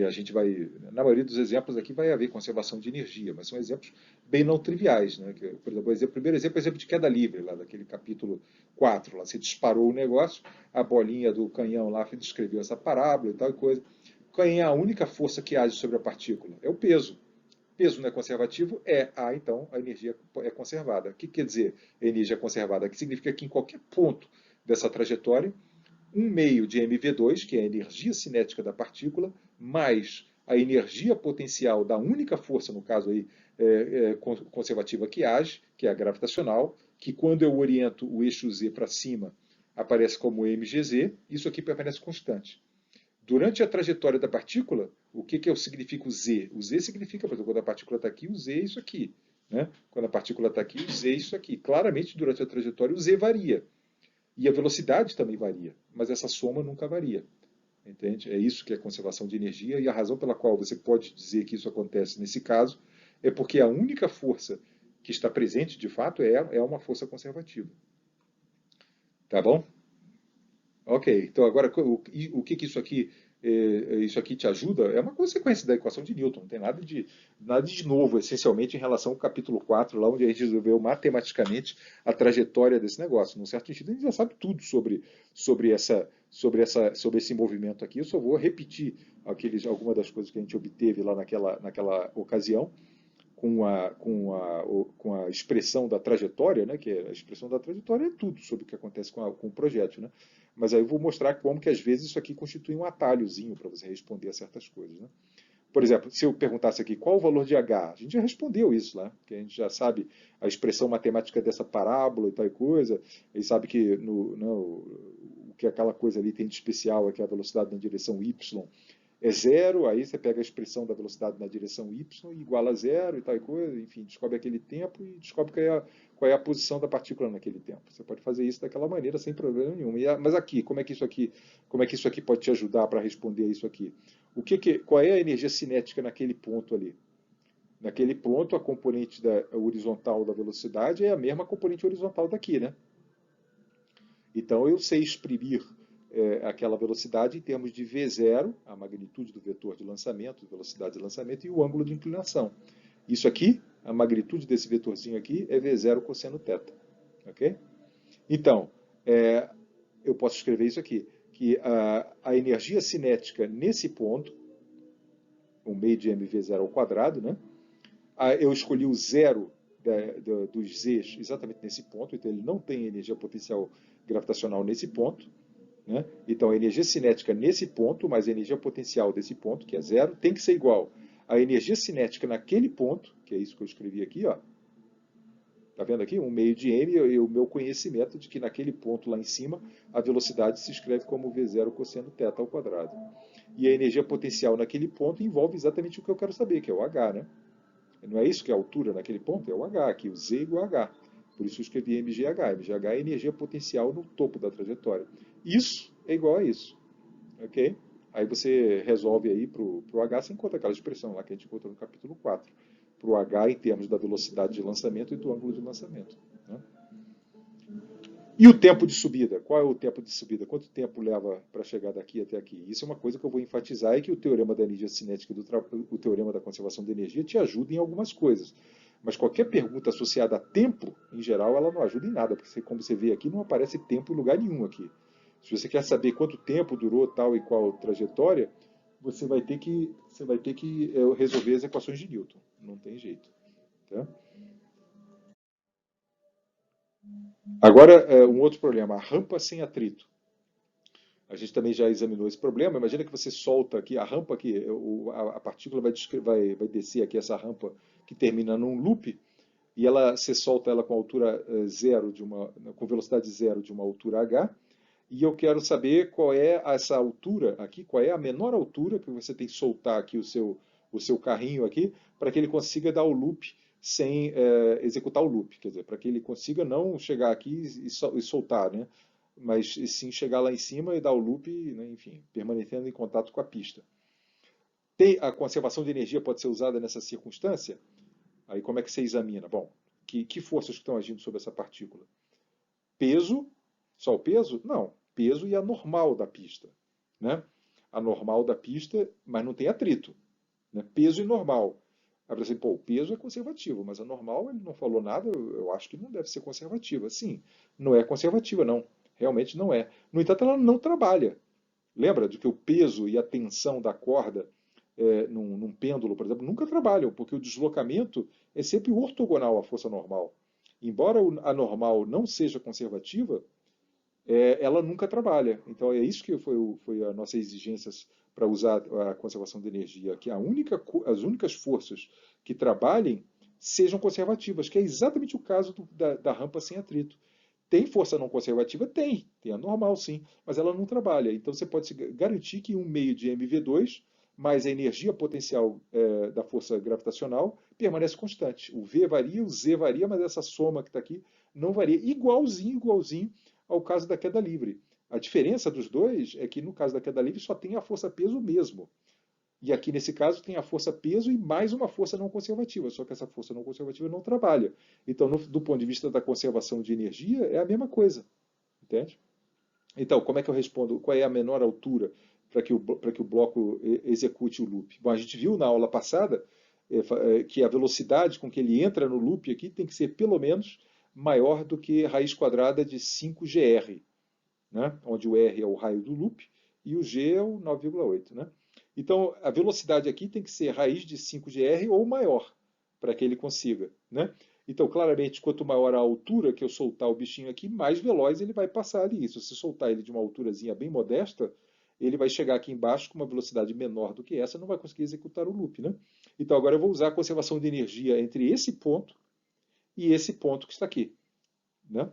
a gente vai, na maioria dos exemplos aqui vai haver conservação de energia, mas são exemplos bem não triviais, né? Por exemplo, o primeiro exemplo é o exemplo de queda livre, lá daquele capítulo 4, lá você disparou o negócio, a bolinha do canhão lá descreveu essa parábola e tal coisa. Qual é a única força que age sobre a partícula? É o peso. Peso não é conservativo? Então a energia é conservada. O que quer dizer energia conservada? Que significa que em qualquer ponto dessa trajetória, 1/2 de mv2, que é a energia cinética da partícula, mais a energia potencial da única força, no caso aí, conservativa que age, que é a gravitacional, que quando eu oriento o eixo Z para cima, aparece como mgz, isso aqui permanece constante. Durante a trajetória da partícula, o que significa o Z? O Z significa, por exemplo, quando a partícula está aqui, o Z é isso aqui. Né? Quando a partícula está aqui, o Z é isso aqui. Claramente, durante a trajetória, o Z varia. E a velocidade também varia, mas essa soma nunca varia. Entende? É isso que é conservação de energia, e a razão pela qual você pode dizer que isso acontece nesse caso é porque a única força que está presente, de fato, é uma força conservativa. Tá bom? Ok, então agora o que isso aqui te ajuda? É uma consequência da equação de Newton, não tem nada de novo, essencialmente, em relação ao capítulo 4, lá onde a gente resolveu matematicamente a trajetória desse negócio. Num certo sentido, a gente já sabe tudo sobre esse movimento aqui. Eu só vou repetir algumas das coisas que a gente obteve lá naquela ocasião, com a expressão da trajetória, né, que a expressão da trajetória é tudo sobre o que acontece com o projétil. Né? Mas aí eu vou mostrar como que às vezes isso aqui constitui um atalhozinho para você responder a certas coisas. Né? Por exemplo, se eu perguntasse aqui qual o valor de H, a gente já respondeu isso lá, que a gente já sabe a expressão matemática dessa parábola e tal coisa, e sabe que o que aquela coisa ali tem de especial é que a velocidade na direção y é zero, aí você pega a expressão da velocidade na direção y e iguala a zero e tal coisa, enfim, descobre aquele tempo e descobre qual é a posição da partícula naquele tempo. Você pode fazer isso daquela maneira sem problema nenhum. Mas aqui, como é que isso aqui pode te ajudar para responder isso aqui? Qual é a energia cinética naquele ponto ali? Naquele ponto, a componente horizontal da velocidade é a mesma componente horizontal daqui, né? Então eu sei exprimir aquela velocidade em termos de V0, a magnitude do vetor de lançamento, velocidade de lançamento, e o ângulo de inclinação. Isso aqui, a magnitude desse vetorzinho aqui, é V0 cosseno θ. Ok? Então, eu posso escrever isso aqui, que a energia cinética nesse ponto, 1/2 de mv0 ao quadrado, né? Eu escolhi o zero dos Z's exatamente nesse ponto, então ele não tem energia potencial gravitacional nesse ponto. Né? Então, a energia cinética nesse ponto, mais a energia potencial desse ponto, que é zero, tem que ser igual à energia cinética naquele ponto, que é isso que eu escrevi aqui, ó. Tá vendo aqui? 1/2 de m e o meu conhecimento de que naquele ponto lá em cima a velocidade se escreve como V0 cosseno θ ao quadrado. E a energia potencial naquele ponto envolve exatamente o que eu quero saber, que é o h, né? Não é isso que é a altura naquele ponto? É o h, aqui o z igual a h. Por isso eu escrevi mgh. mgh é a energia potencial no topo da trajetória. Isso é igual a isso. Ok? Aí você resolve aí para o h, você encontra aquela expressão lá que a gente encontrou no capítulo 4. Para o h em termos da velocidade de lançamento e do ângulo de lançamento. Né? E o tempo de subida? Qual é o tempo de subida? Quanto tempo leva para chegar daqui até aqui? Isso é uma coisa que eu vou enfatizar e que o teorema da energia cinética, o teorema da conservação da energia, te ajuda em algumas coisas. Mas qualquer pergunta associada a tempo, em geral, ela não ajuda em nada, porque como você vê aqui, não aparece tempo em lugar nenhum aqui. Se você quer saber quanto tempo durou tal e qual trajetória, você vai ter que resolver as equações de Newton. Não tem jeito. Tá? Agora, um outro problema, a rampa sem atrito. A gente também já examinou esse problema. Imagina que você solta aqui a rampa aqui, a partícula vai descer aqui essa rampa que termina num loop e você solta ela com altura zero com velocidade zero de uma altura h. E eu quero saber qual é essa altura aqui, qual é a menor altura que você tem que soltar aqui o seu carrinho aqui para que ele consiga dar o loop sem executar o loop, quer dizer, para que ele consiga não chegar aqui e soltar, né? Mas sim chegar lá em cima e dar o loop, né? Enfim, permanecendo em contato com a pista. A conservação de energia pode ser usada nessa circunstância? Aí como é que você examina? Bom, que forças que estão agindo sobre essa partícula? Peso, só o peso? Não, peso e a normal da pista, né? A normal da pista, mas não tem atrito, né? Peso e normal. Aí você, pô, o peso é conservativo, mas a normal ele não falou nada, eu acho que não deve ser conservativa. Sim, não é conservativa, não. Realmente não é. No entanto, ela não trabalha. Lembra de que o peso e a tensão da corda num pêndulo, por exemplo, nunca trabalham, porque o deslocamento é sempre ortogonal à força normal. Embora a normal não seja conservativa, ela nunca trabalha. Então é isso que foi a nossa exigência para usar a conservação de energia, que as únicas forças que trabalhem sejam conservativas, que é exatamente o caso da rampa sem atrito. Tem força não conservativa? Tem a normal sim, mas ela não trabalha. Então você pode garantir que um meio de mv2 mais a energia potencial da força gravitacional permanece constante. O V varia, o Z varia, mas essa soma que está aqui não varia. Igualzinho ao caso da queda livre. A diferença dos dois é que no caso da queda livre só tem a força-peso mesmo. E aqui nesse caso tem a força-peso e mais uma força não conservativa, só que essa força não conservativa não trabalha. Então, do ponto de vista da conservação de energia, é a mesma coisa. Entende? Então, como é que eu respondo? Qual é a menor altura para que o bloco execute o loop? Bom, a gente viu na aula passada que a velocidade com que ele entra no loop aqui tem que ser pelo menos maior do que raiz quadrada de 5GR, né? Onde o R é o raio do loop e o G é o 9,8. Né? Então, a velocidade aqui tem que ser raiz de 5GR ou maior, para que ele consiga. Né? Então, claramente, quanto maior a altura que eu soltar o bichinho aqui, mais veloz ele vai passar ali. Se você soltar ele de uma alturazinha bem modesta, ele vai chegar aqui embaixo com uma velocidade menor do que essa, não vai conseguir executar o loop. Né? Então, agora eu vou usar a conservação de energia entre esse ponto e esse ponto que está aqui. Né?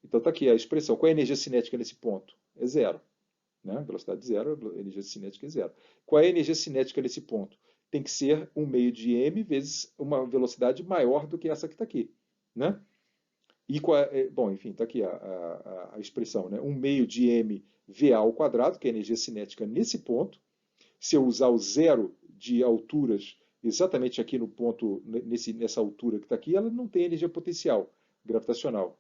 Então está aqui a expressão. Qual é a energia cinética nesse ponto? É zero. Né? Velocidade zero, a energia cinética é zero. Qual é a energia cinética nesse ponto? Tem que ser um meio de m vezes uma velocidade maior do que essa que está aqui. Né? E bom, enfim, está aqui a expressão. Né? Um meio de m VA ao quadrado, que é a energia cinética nesse ponto. Se eu usar o zero de alturas exatamente aqui no ponto, nessa altura que está aqui, ela não tem energia potencial gravitacional.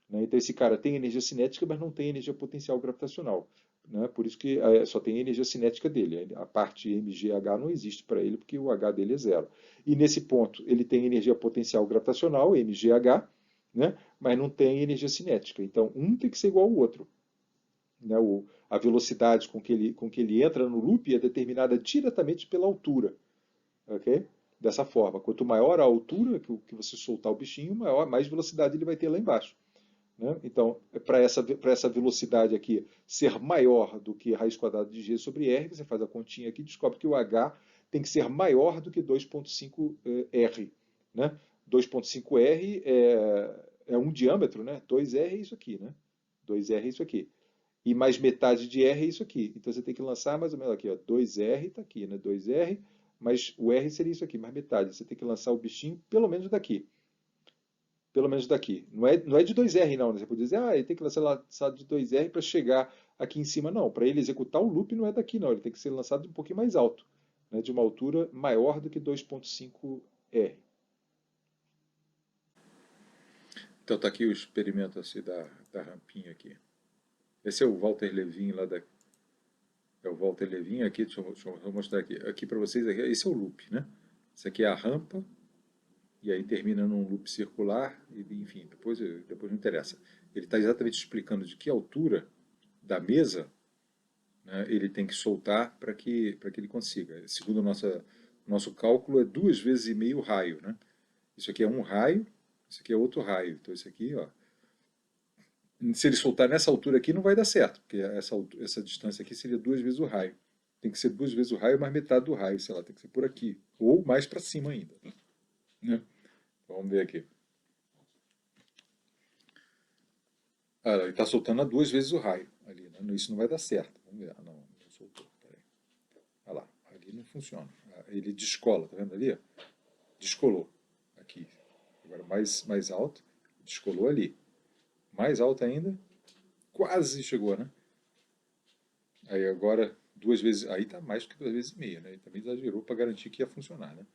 Né? Então esse cara tem energia cinética, mas não tem energia potencial gravitacional. Né? Por isso que só tem a energia cinética dele. A parte mgh não existe para ele, porque o h dele é zero. E nesse ponto ele tem energia potencial gravitacional, mgh, né? Mas não tem energia cinética. Então um tem que ser igual ao outro. Né? A velocidade com que ele entra no loop é determinada diretamente pela altura. Okay? Dessa forma, quanto maior a altura que você soltar o bichinho, mais velocidade ele vai ter lá embaixo. Né? Então, para essa velocidade aqui ser maior do que a raiz quadrada de g sobre r, você faz a continha aqui e descobre que o h tem que ser maior do que 2,5 r. Né? 2,5 r é um diâmetro, né? 2r é isso aqui. Né? 2r é isso aqui. E mais metade de r é isso aqui. Então você tem que lançar mais ou menos aqui. Ó, 2r está aqui, né? 2r, mas o r seria isso aqui, mais metade. Você tem que lançar o bichinho pelo menos daqui. Pelo menos daqui. Não é de 2R, não. Né? Você pode dizer, ele tem que lançar lançado de 2R para chegar aqui em cima. Não, para ele executar o loop não é daqui, não. Ele tem que ser lançado um pouquinho mais alto, né? De uma altura maior do que 2,5R. Então está aqui o experimento assim, da rampinha aqui. Esse é o Walter Levin lá da. É o Walter Levin aqui, deixa eu mostrar aqui para vocês. Esse é o loop, né? Isso aqui é a rampa, e aí termina num loop circular, e, enfim, depois não interessa. Ele está exatamente explicando de que altura da mesa, né, ele tem que soltar para que ele consiga. Segundo o nosso cálculo, é 2,5 vezes o raio. Né? Isso aqui é um raio, isso aqui é outro raio. Então, isso aqui, ó, Se ele soltar nessa altura aqui, não vai dar certo, porque essa distância aqui seria 2 vezes o raio. Tem que ser 2 vezes o raio, mais metade do raio, sei lá, tem que ser por aqui. Ou mais para cima ainda. Né? Vamos ver aqui. Ah, ele está soltando a 2 vezes o raio ali, né? Isso não vai dar certo. Vamos ver. Ah, não soltou. Peraí. Olha lá, ali não funciona. Ele descola, tá vendo ali? Descolou. Aqui. Agora mais alto, descolou ali. Mais alto ainda, quase chegou, né? Aí agora 2 vezes, aí tá mais do que 2 vezes e meia, né? Ele também exagerou para garantir que ia funcionar, né?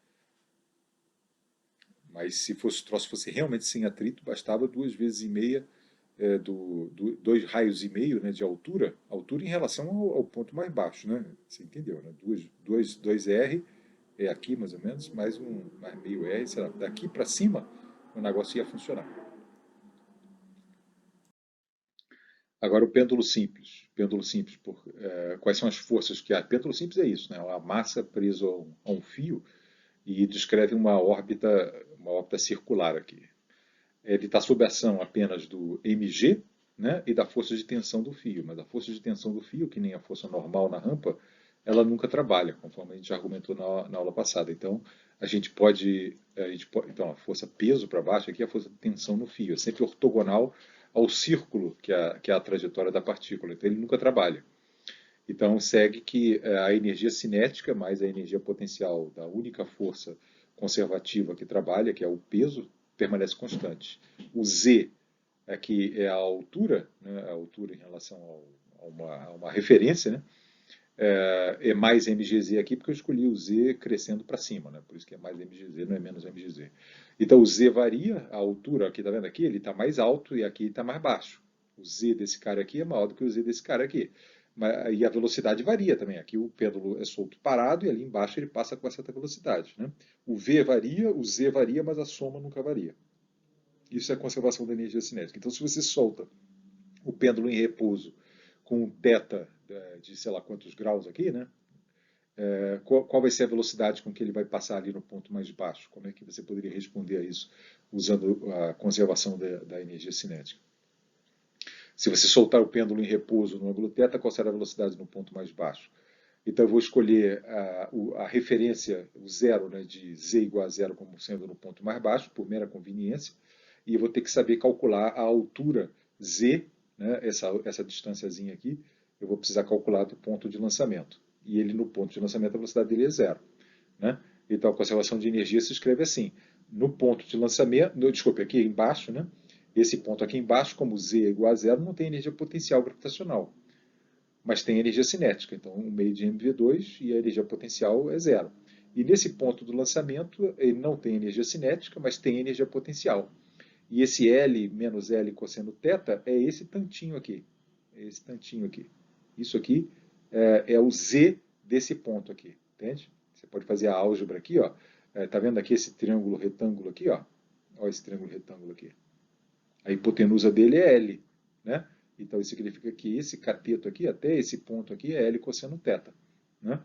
Mas se fosse o troço fosse realmente sem atrito, bastava 2 vezes e meia dois raios e meio, né, de altura em relação ao ponto mais baixo, né? Você entendeu, né? 2R é aqui mais ou menos, mais meio R, sei lá, daqui para cima o negócio ia funcionar. Agora o pêndulo simples. Quais são as forças que há? Pêndulo simples é isso, né? A massa presa a um fio e descreve uma órbita circular aqui. Ele está sob ação apenas do mg, né, e da força de tensão do fio, mas a força de tensão do fio, que nem a força normal na rampa, ela nunca trabalha, conforme a gente já argumentou na aula passada. Então, então a força peso para baixo aqui é a força de tensão no fio, é sempre ortogonal ao círculo que é a trajetória da partícula, então ele nunca trabalha. Então segue que a energia cinética mais a energia potencial da única força conservativa que trabalha, que é o peso, permanece constante. O Z aqui é a altura, né, a altura em relação a uma referência, né? É mais mgz aqui porque eu escolhi o Z crescendo para cima, né? Por isso que é mais mgz, não é menos mgz. Então o Z varia, a altura, aqui tá vendo aqui, ele está mais alto e aqui está mais baixo. O Z desse cara aqui é maior do que o Z desse cara aqui. E a velocidade varia também. Aqui o pêndulo é solto parado e ali embaixo ele passa com uma certa velocidade. Né? O V varia, o Z varia, mas a soma nunca varia. Isso é a conservação da energia cinética. Então, se você solta o pêndulo em repouso com um θ de sei lá quantos graus aqui, né? Qual vai ser a velocidade com que ele vai passar ali no ponto mais baixo? Como é que você poderia responder a isso usando a conservação da energia cinética? Se você soltar o pêndulo em repouso no ângulo θ, qual será a velocidade no ponto mais baixo? Então eu vou escolher a referência, o zero, né, de z igual a zero como sendo no ponto mais baixo, por mera conveniência, e eu vou ter que saber calcular a altura z, né, essa distânciazinha aqui, eu vou precisar calcular do ponto de lançamento. E ele no ponto de lançamento a velocidade dele é zero. Né? Então a conservação de energia se escreve assim, no ponto de lançamento, desculpe, aqui embaixo, né? Esse ponto aqui embaixo, como z é igual a zero, não tem energia potencial gravitacional, mas tem energia cinética. Então, 1 meio de mv2 e a energia potencial é zero. E nesse ponto do lançamento, ele não tem energia cinética, mas tem energia potencial. E esse L menos L cosseno θ é esse tantinho aqui. É esse tantinho aqui. Isso aqui é o Z desse ponto aqui. Entende? Você pode fazer a álgebra aqui, ó. Tá vendo aqui esse triângulo retângulo aqui, ó? Olha esse triângulo retângulo aqui. A hipotenusa dele é L, né? Então isso significa que esse cateto aqui, até esse ponto aqui, é L cosseno θ. Né?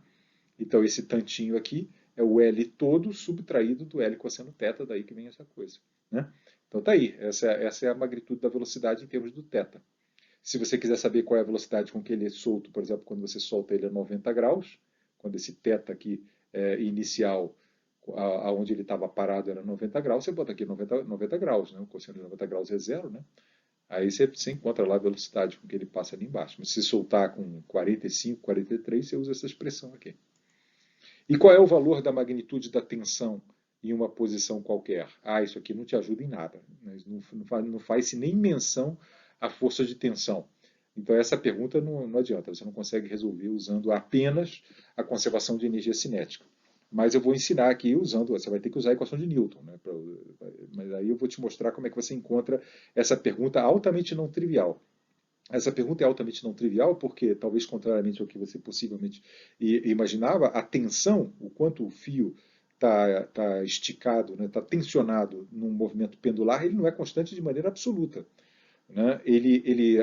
Então esse tantinho aqui é o L todo subtraído do L cosseno θ, daí que vem essa coisa. Né? Então tá aí, essa é a magnitude da velocidade em termos do θ. Se você quiser saber qual é a velocidade com que ele é solto, por exemplo, quando você solta ele a 90 graus, quando esse θ aqui inicial, aonde ele estava parado era 90 graus, você bota aqui 90 graus, né? O cosseno de 90 graus é zero, né? Aí você encontra lá a velocidade com que ele passa ali embaixo. Mas se soltar com 45, 43, você usa essa expressão aqui. E qual é o valor da magnitude da tensão em uma posição qualquer? Ah, isso aqui não te ajuda em nada. Não faz-se nem menção à força de tensão. Então essa pergunta não adianta, você não consegue resolver usando apenas a conservação de energia cinética. Mas eu vou ensinar aqui usando, você vai ter que usar a equação de Newton, né? Mas aí eu vou te mostrar como é que você encontra essa pergunta altamente não trivial. Essa pergunta é altamente não trivial porque, talvez contrariamente ao que você possivelmente imaginava, a tensão, o quanto o fio está esticado, está tensionado num movimento pendular, ele não é constante de maneira absoluta. Né?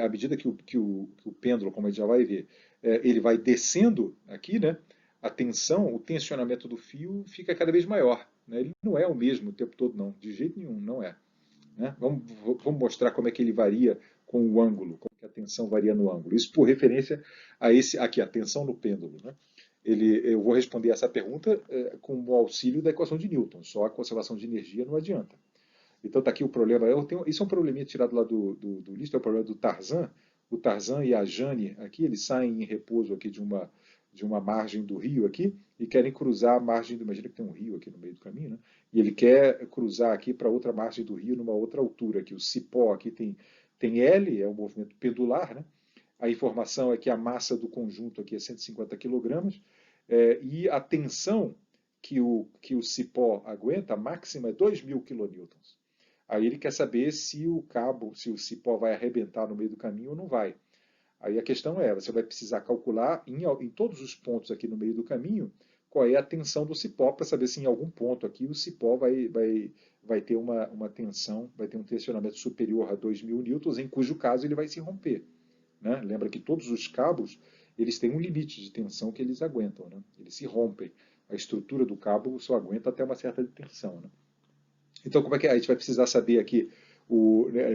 À medida que o pêndulo, como a gente já vai ver, ele vai descendo aqui, né? A tensão, o tensionamento do fio fica cada vez maior. Né? Ele não é o mesmo o tempo todo, não. De jeito nenhum, não é. Né? Vamos mostrar como é que ele varia com o ângulo, como que a tensão varia no ângulo. Isso por referência a esse aqui, a tensão no pêndulo, né? Eu vou responder essa pergunta com o auxílio da equação de Newton. Só a conservação de energia não adianta. Então está aqui o problema. Isso é um probleminha tirado lá do listo, é o problema do Tarzan. O Tarzan e a Jane aqui, eles saem em repouso aqui de uma margem do rio aqui e querem cruzar a margem do. Imagina que tem um rio aqui no meio do caminho, né? E ele quer cruzar aqui para outra margem do rio numa outra altura aqui. O cipó aqui tem L, é um movimento pendular, né? A informação é que a massa do conjunto aqui é 150 kg e a tensão que o cipó aguenta, a máxima é 2.000 kN. Aí ele quer saber se o cabo, se o cipó vai arrebentar no meio do caminho ou não vai. Aí a questão é, você vai precisar calcular em todos os pontos aqui no meio do caminho qual é a tensão do cipó para saber se em algum ponto aqui o cipó vai ter uma tensão, vai ter um tensionamento superior a 2.000 newtons, em cujo caso ele vai se romper. Né? Lembra que todos os cabos eles têm um limite de tensão que eles aguentam, né? Eles se rompem. A estrutura do cabo só aguenta até uma certa tensão. Né? Então, como é que a gente vai precisar saber aqui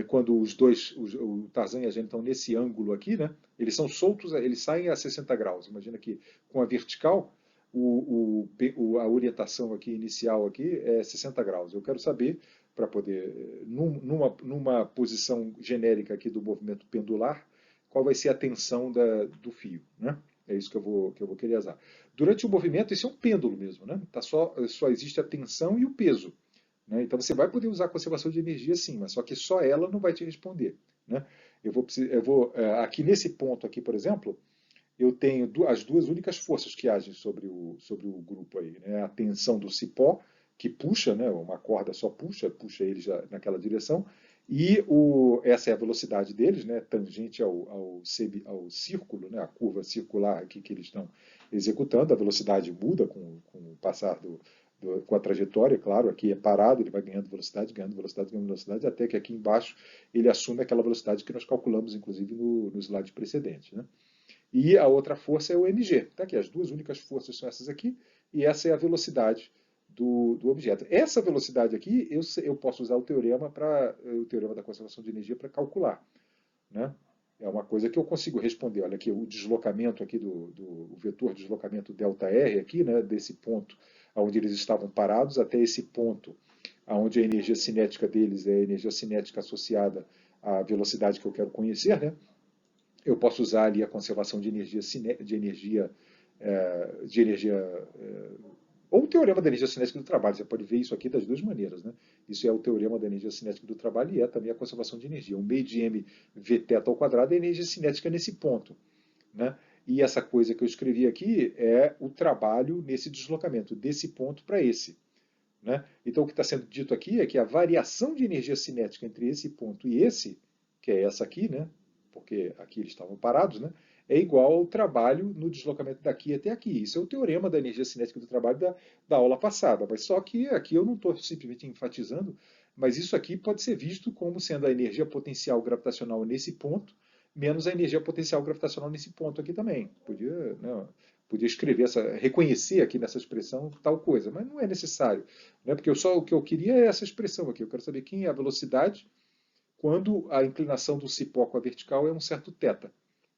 quando os dois, o Tarzan e a Jane estão nesse ângulo aqui, né? Eles são soltos, eles saem a 60 graus. Imagina que com a vertical, a orientação aqui inicial aqui é 60 graus. Eu quero saber, para poder, numa posição genérica aqui do movimento pendular, qual vai ser a tensão do fio, né? É isso que eu vou querer usar. Durante o movimento, isso é um pêndulo mesmo, né? Só existe a tensão e o peso. Né? Então você vai poder usar a conservação de energia sim, mas só que só ela não vai te responder. Né? Aqui nesse ponto aqui, por exemplo, eu tenho as duas únicas forças que agem sobre o grupo aí. Né? A tensão do cipó, que puxa, né? Uma corda só puxa ele já naquela direção, e essa é a velocidade deles, né? Tangente ao círculo, né? A curva circular aqui que eles estão executando. A velocidade muda com o passar com a trajetória, claro, aqui é parado, ele vai ganhando velocidade, ganhando velocidade, ganhando velocidade, até que aqui embaixo ele assume aquela velocidade que nós calculamos, inclusive, no slide precedente. Né? E a outra força é o mg. Tá aqui, as duas únicas forças são essas aqui, e essa é a velocidade do objeto. Essa velocidade aqui, eu posso usar o teorema da conservação de energia para calcular. Né? É uma coisa que eu consigo responder. Olha aqui, o deslocamento aqui o vetor de deslocamento ΔR aqui, né, desse ponto onde eles estavam parados até esse ponto onde a energia cinética deles é a energia cinética associada à velocidade que eu quero conhecer, né? Eu posso usar ali a conservação de energia, ou o teorema da energia cinética do trabalho. Você pode ver isso aqui das duas maneiras. Né? Isso é o teorema da energia cinética do trabalho e é também a conservação de energia. 1 meio de m v θ ao quadrado é a energia cinética nesse ponto. Né? E essa coisa que eu escrevi aqui é o trabalho nesse deslocamento, desse ponto para esse. Né? Então o que está sendo dito aqui é que a variação de energia cinética entre esse ponto e esse, que é essa aqui, né? Porque aqui eles estavam parados, né? É igual ao trabalho no deslocamento daqui até aqui. Isso é o teorema da energia cinética do trabalho da aula passada. Mas só que aqui eu não estou simplesmente enfatizando, mas isso aqui pode ser visto como sendo a energia potencial gravitacional nesse ponto, menos a energia potencial gravitacional nesse ponto aqui também. Podia escrever reconhecer aqui nessa expressão tal coisa, mas não é necessário. Né? Porque o que eu queria é essa expressão aqui. Eu quero saber quem é a velocidade quando a inclinação do cipó com a vertical é um certo θ.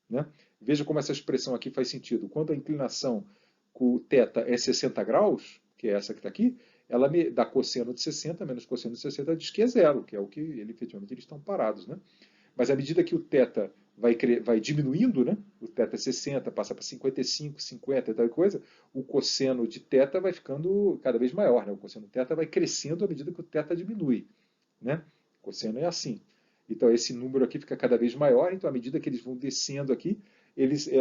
Né? Veja como essa expressão aqui faz sentido. Quando a inclinação com o θ é 60 graus, que é essa que está aqui, ela me dá cosseno de 60 menos cosseno de 60 diz que é zero, que é o que efetivamente eles estão parados. Né? Mas à medida que o θ vai diminuindo, né? O θ é 60, passa para 55, 50 e tal coisa, o cosseno de θ vai ficando cada vez maior. Né? O cosseno θ vai crescendo à medida que o θ diminui. Né? O cosseno é assim. Então esse número aqui fica cada vez maior, então à medida que eles vão descendo aqui,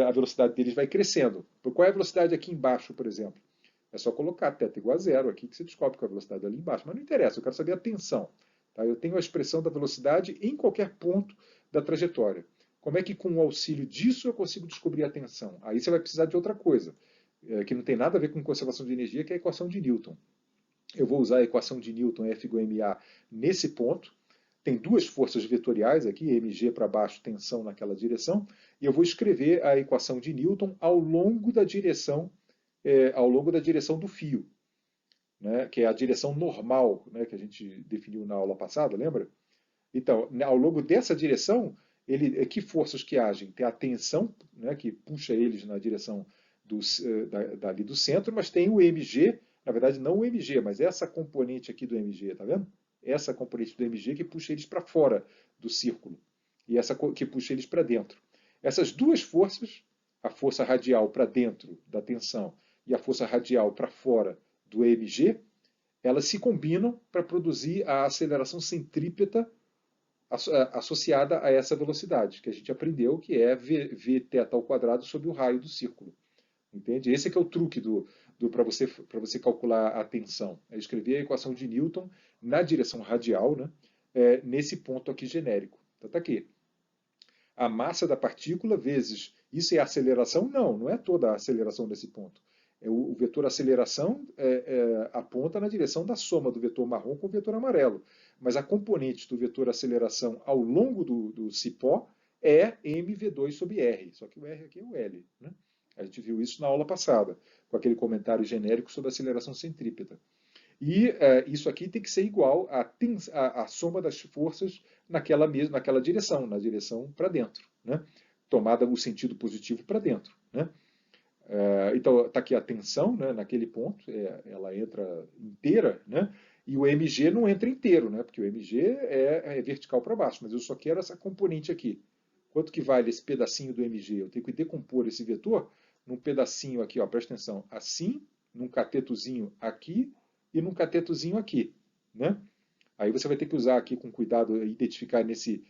a velocidade deles vai crescendo. Qual é a velocidade aqui embaixo, por exemplo? É só colocar θ igual a zero aqui que você descobre qual é a velocidade ali embaixo. Mas não interessa, eu quero saber a tensão. Tá? Eu tenho a expressão da velocidade em qualquer ponto da trajetória. Como é que com o auxílio disso eu consigo descobrir a tensão? Aí você vai precisar de outra coisa, que não tem nada a ver com conservação de energia, que é a equação de Newton. Eu vou usar a equação de Newton, F igual a ma, nesse ponto. Tem duas forças vetoriais aqui, mg para baixo, tensão naquela direção, e eu vou escrever a equação de Newton ao longo da direção do fio, né, que é a direção normal, né, que a gente definiu na aula passada, lembra? Então, ao longo dessa direção, que forças que agem? Tem a tensão, né, que puxa eles na direção dali do centro, mas tem o mg, na verdade não o mg, mas essa componente aqui do mg, tá vendo? Essa componente do mg que puxa eles para fora do círculo e essa que puxa eles para dentro. Essas duas forças, a força radial para dentro da tensão e a força radial para fora do mg, elas se combinam para produzir a aceleração centrípeta associada a essa velocidade, que a gente aprendeu, que é v θ ao quadrado sobre o raio do círculo. Entende? Esse é que é o truque para você calcular a tensão. É escrever a equação de Newton na direção radial, né, nesse ponto aqui genérico. Então está aqui. A massa da partícula vezes... Isso é aceleração? Não, não é toda a aceleração desse ponto. O vetor aceleração aponta na direção da soma do vetor marrom com o vetor amarelo. Mas a componente do vetor aceleração ao longo do cipó é mv2 sobre r. Só que o r aqui é o L. Né? A gente viu isso na aula passada, com aquele comentário genérico sobre a aceleração centrípeta. E isso aqui tem que ser igual à soma das forças naquela direção, na direção para dentro. Né? Tomada no sentido positivo para dentro. Né? Então, está aqui a tensão, né, naquele ponto, ela entra inteira, né, e o mg não entra inteiro, né, porque o mg é vertical para baixo, mas eu só quero essa componente aqui. Quanto que vale esse pedacinho do mg? Eu tenho que decompor esse vetor num pedacinho aqui, ó, presta atenção, assim, num catetozinho aqui e num catetozinho aqui. Né? Aí você vai ter que usar aqui com cuidado, identificar nesse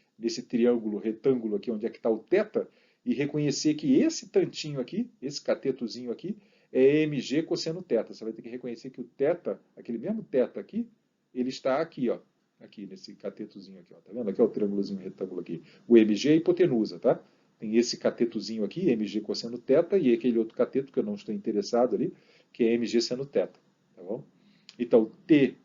triângulo, retângulo aqui, onde é que está o θ, e reconhecer que esse tantinho aqui, esse catetozinho aqui, é mg cosseno θ. Você vai ter que reconhecer que o θ, aquele mesmo θ aqui, ele está aqui, ó, aqui nesse catetozinho aqui, ó, tá vendo? Aqui é o triângulozinho retângulo aqui. O mg é a hipotenusa, tá? Tem esse catetozinho aqui, mg cosseno θ, e aquele outro cateto que eu não estou interessado ali, que é mg seno θ, tá bom? Então, t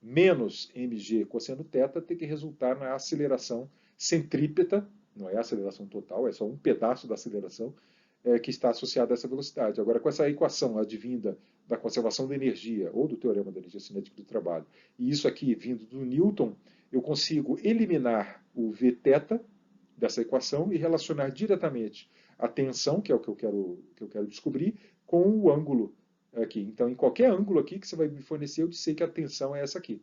menos mg cosseno θ tem que resultar na aceleração centrípeta, não é a aceleração total, é só um pedaço da aceleração que está associada a essa velocidade. Agora, com essa equação advinda da conservação da energia, ou do teorema da energia cinética do trabalho, e isso aqui vindo do Newton, eu consigo eliminar o Vθ dessa equação e relacionar diretamente a tensão, que é o que eu quero descobrir, com o ângulo aqui. Então, em qualquer ângulo aqui que você vai me fornecer, eu sei que a tensão é essa aqui.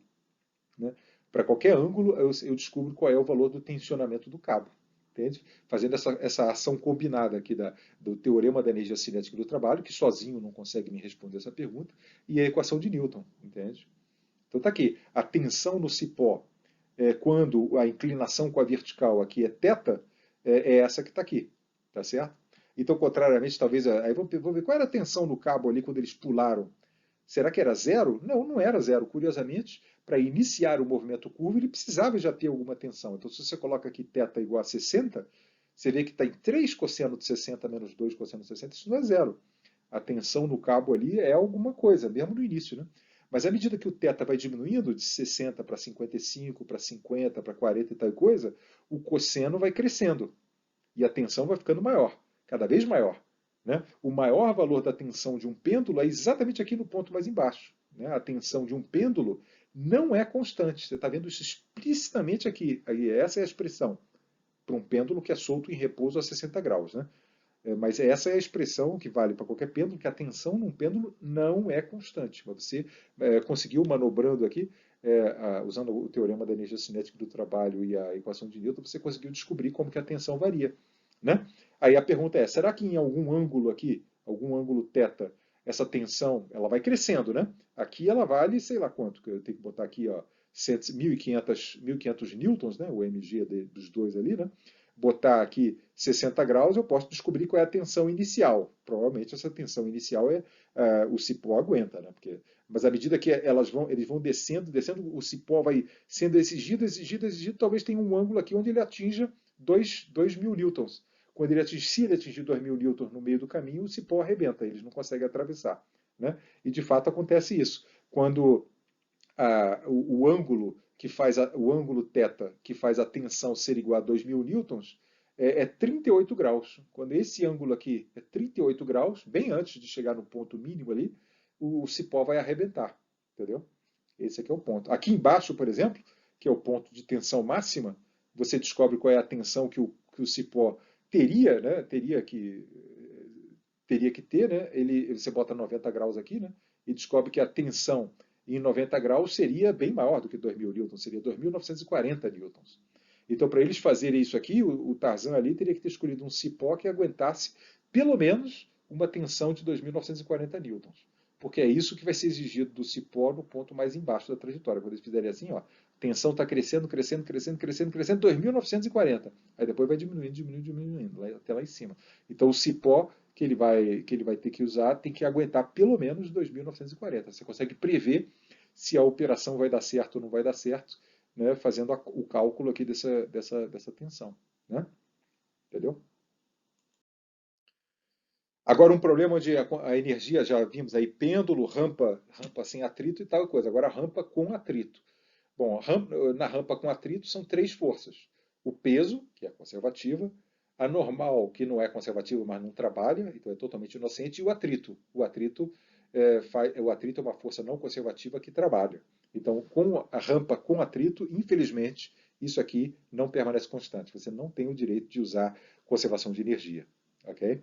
Né? Para qualquer ângulo, eu descubro qual é o valor do tensionamento do cabo. Entende? Fazendo essa ação combinada aqui do teorema da energia cinética do trabalho, que sozinho não consegue me responder essa pergunta, e a equação de Newton. Entende? Então está aqui. A tensão no cipó, quando a inclinação com a vertical aqui é θ, é essa que está aqui. Tá certo? Então, contrariamente, talvez... Aí vamos ver qual era a tensão no cabo ali quando eles pularam. Será que era zero? Não, não era zero. Curiosamente, para iniciar o movimento curvo, ele precisava já ter alguma tensão. Então, se você coloca aqui θ igual a 60, você vê que está em 3 cosseno de 60 menos 2 cosseno de 60, isso não é zero. A tensão no cabo ali é alguma coisa, mesmo no início. Né? Mas à medida que o θ vai diminuindo, de 60 para 55, para 50, para 40 e tal coisa, o cosseno vai crescendo. E a tensão vai ficando maior, cada vez maior. Né? O maior valor da tensão de um pêndulo é exatamente aqui no ponto mais embaixo. Né? A tensão de um pêndulo não é constante. Você está vendo isso explicitamente aqui. Aí, essa é a expressão para um pêndulo que é solto em repouso a 60 graus. Né? Mas essa é a expressão que vale para qualquer pêndulo, que a tensão num pêndulo não é constante. Mas você conseguiu manobrando aqui, usando o teorema da energia cinética do trabalho e a equação de Newton, você conseguiu descobrir como que a tensão varia. Né? Aí a pergunta é, será que em algum ângulo aqui, algum ângulo θ, essa tensão ela vai crescendo, né? Aqui ela vale, sei lá quanto, que eu tenho que botar aqui, ó, 1.500 newtons, né? O mg dos dois ali, né? Botar aqui 60 graus, eu posso descobrir qual é a tensão inicial. Provavelmente essa tensão inicial o cipó aguenta, né? Mas à medida que eles vão descendo, o cipó vai sendo exigido, talvez tenha um ângulo aqui onde ele atinja 2.000 newtons. Se ele atingir 2.000 newtons no meio do caminho, o cipó arrebenta, eles não conseguem atravessar. Né? E de fato acontece isso. Quando o ângulo que faz o ângulo θ, que faz a tensão ser igual a 2.000 newtons, é 38 graus. Quando esse ângulo aqui é 38 graus, bem antes de chegar no ponto mínimo ali, o cipó vai arrebentar. Entendeu? Esse aqui é o ponto. Aqui embaixo, por exemplo, que é o ponto de tensão máxima, você descobre qual é a tensão que o cipó teria, né? Teria que ter, né? Você bota 90 graus aqui, né? E descobre que a tensão em 90 graus seria bem maior do que 2.000 newtons, seria 2.940 newtons. Então, para eles fazerem isso aqui, o Tarzan ali teria que ter escolhido um cipó que aguentasse pelo menos uma tensão de 2.940 newtons. Porque é isso que vai ser exigido do cipó no ponto mais embaixo da trajetória. Quando eles fizerem assim, ó, tensão está crescendo, crescendo, crescendo, crescendo, crescendo, 2.940. Aí depois vai diminuindo, diminuindo, diminuindo, até lá em cima. Então o cipó que ele vai ter que usar tem que aguentar pelo menos 2.940. Você consegue prever se a operação vai dar certo ou não vai dar certo, né, fazendo o cálculo aqui dessa tensão. Né? Entendeu? Agora, um problema onde a energia, já vimos aí, pêndulo, rampa sem atrito e tal coisa. Agora, rampa com atrito. Bom, na rampa com atrito são três forças. O peso, que é conservativa, a normal, que não é conservativa, mas não trabalha, então é totalmente inocente, e o atrito. O atrito é uma força não conservativa que trabalha. Então, com a rampa com atrito, infelizmente, isso aqui não permanece constante. Você não tem o direito de usar conservação de energia. Ok?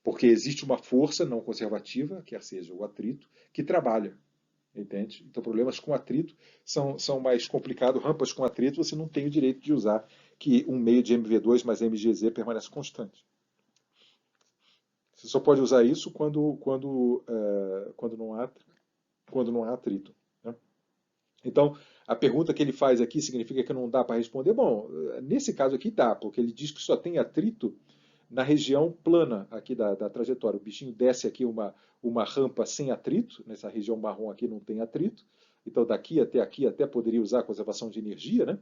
Porque existe uma força não conservativa, quer seja o atrito, que trabalha. Entende? Então, problemas com atrito são mais complicados. Rampas com atrito, você não tem o direito de usar que um meio de MV2 mais MGZ permanece constante. Você só pode usar isso quando não há atrito. Né? Então, a pergunta que ele faz aqui significa que não dá para responder? Bom, nesse caso aqui dá, porque ele diz que só tem atrito na região plana aqui da trajetória. O bichinho desce aqui uma rampa sem atrito, nessa região marrom aqui não tem atrito. Então, daqui até poderia usar a conservação de energia, né?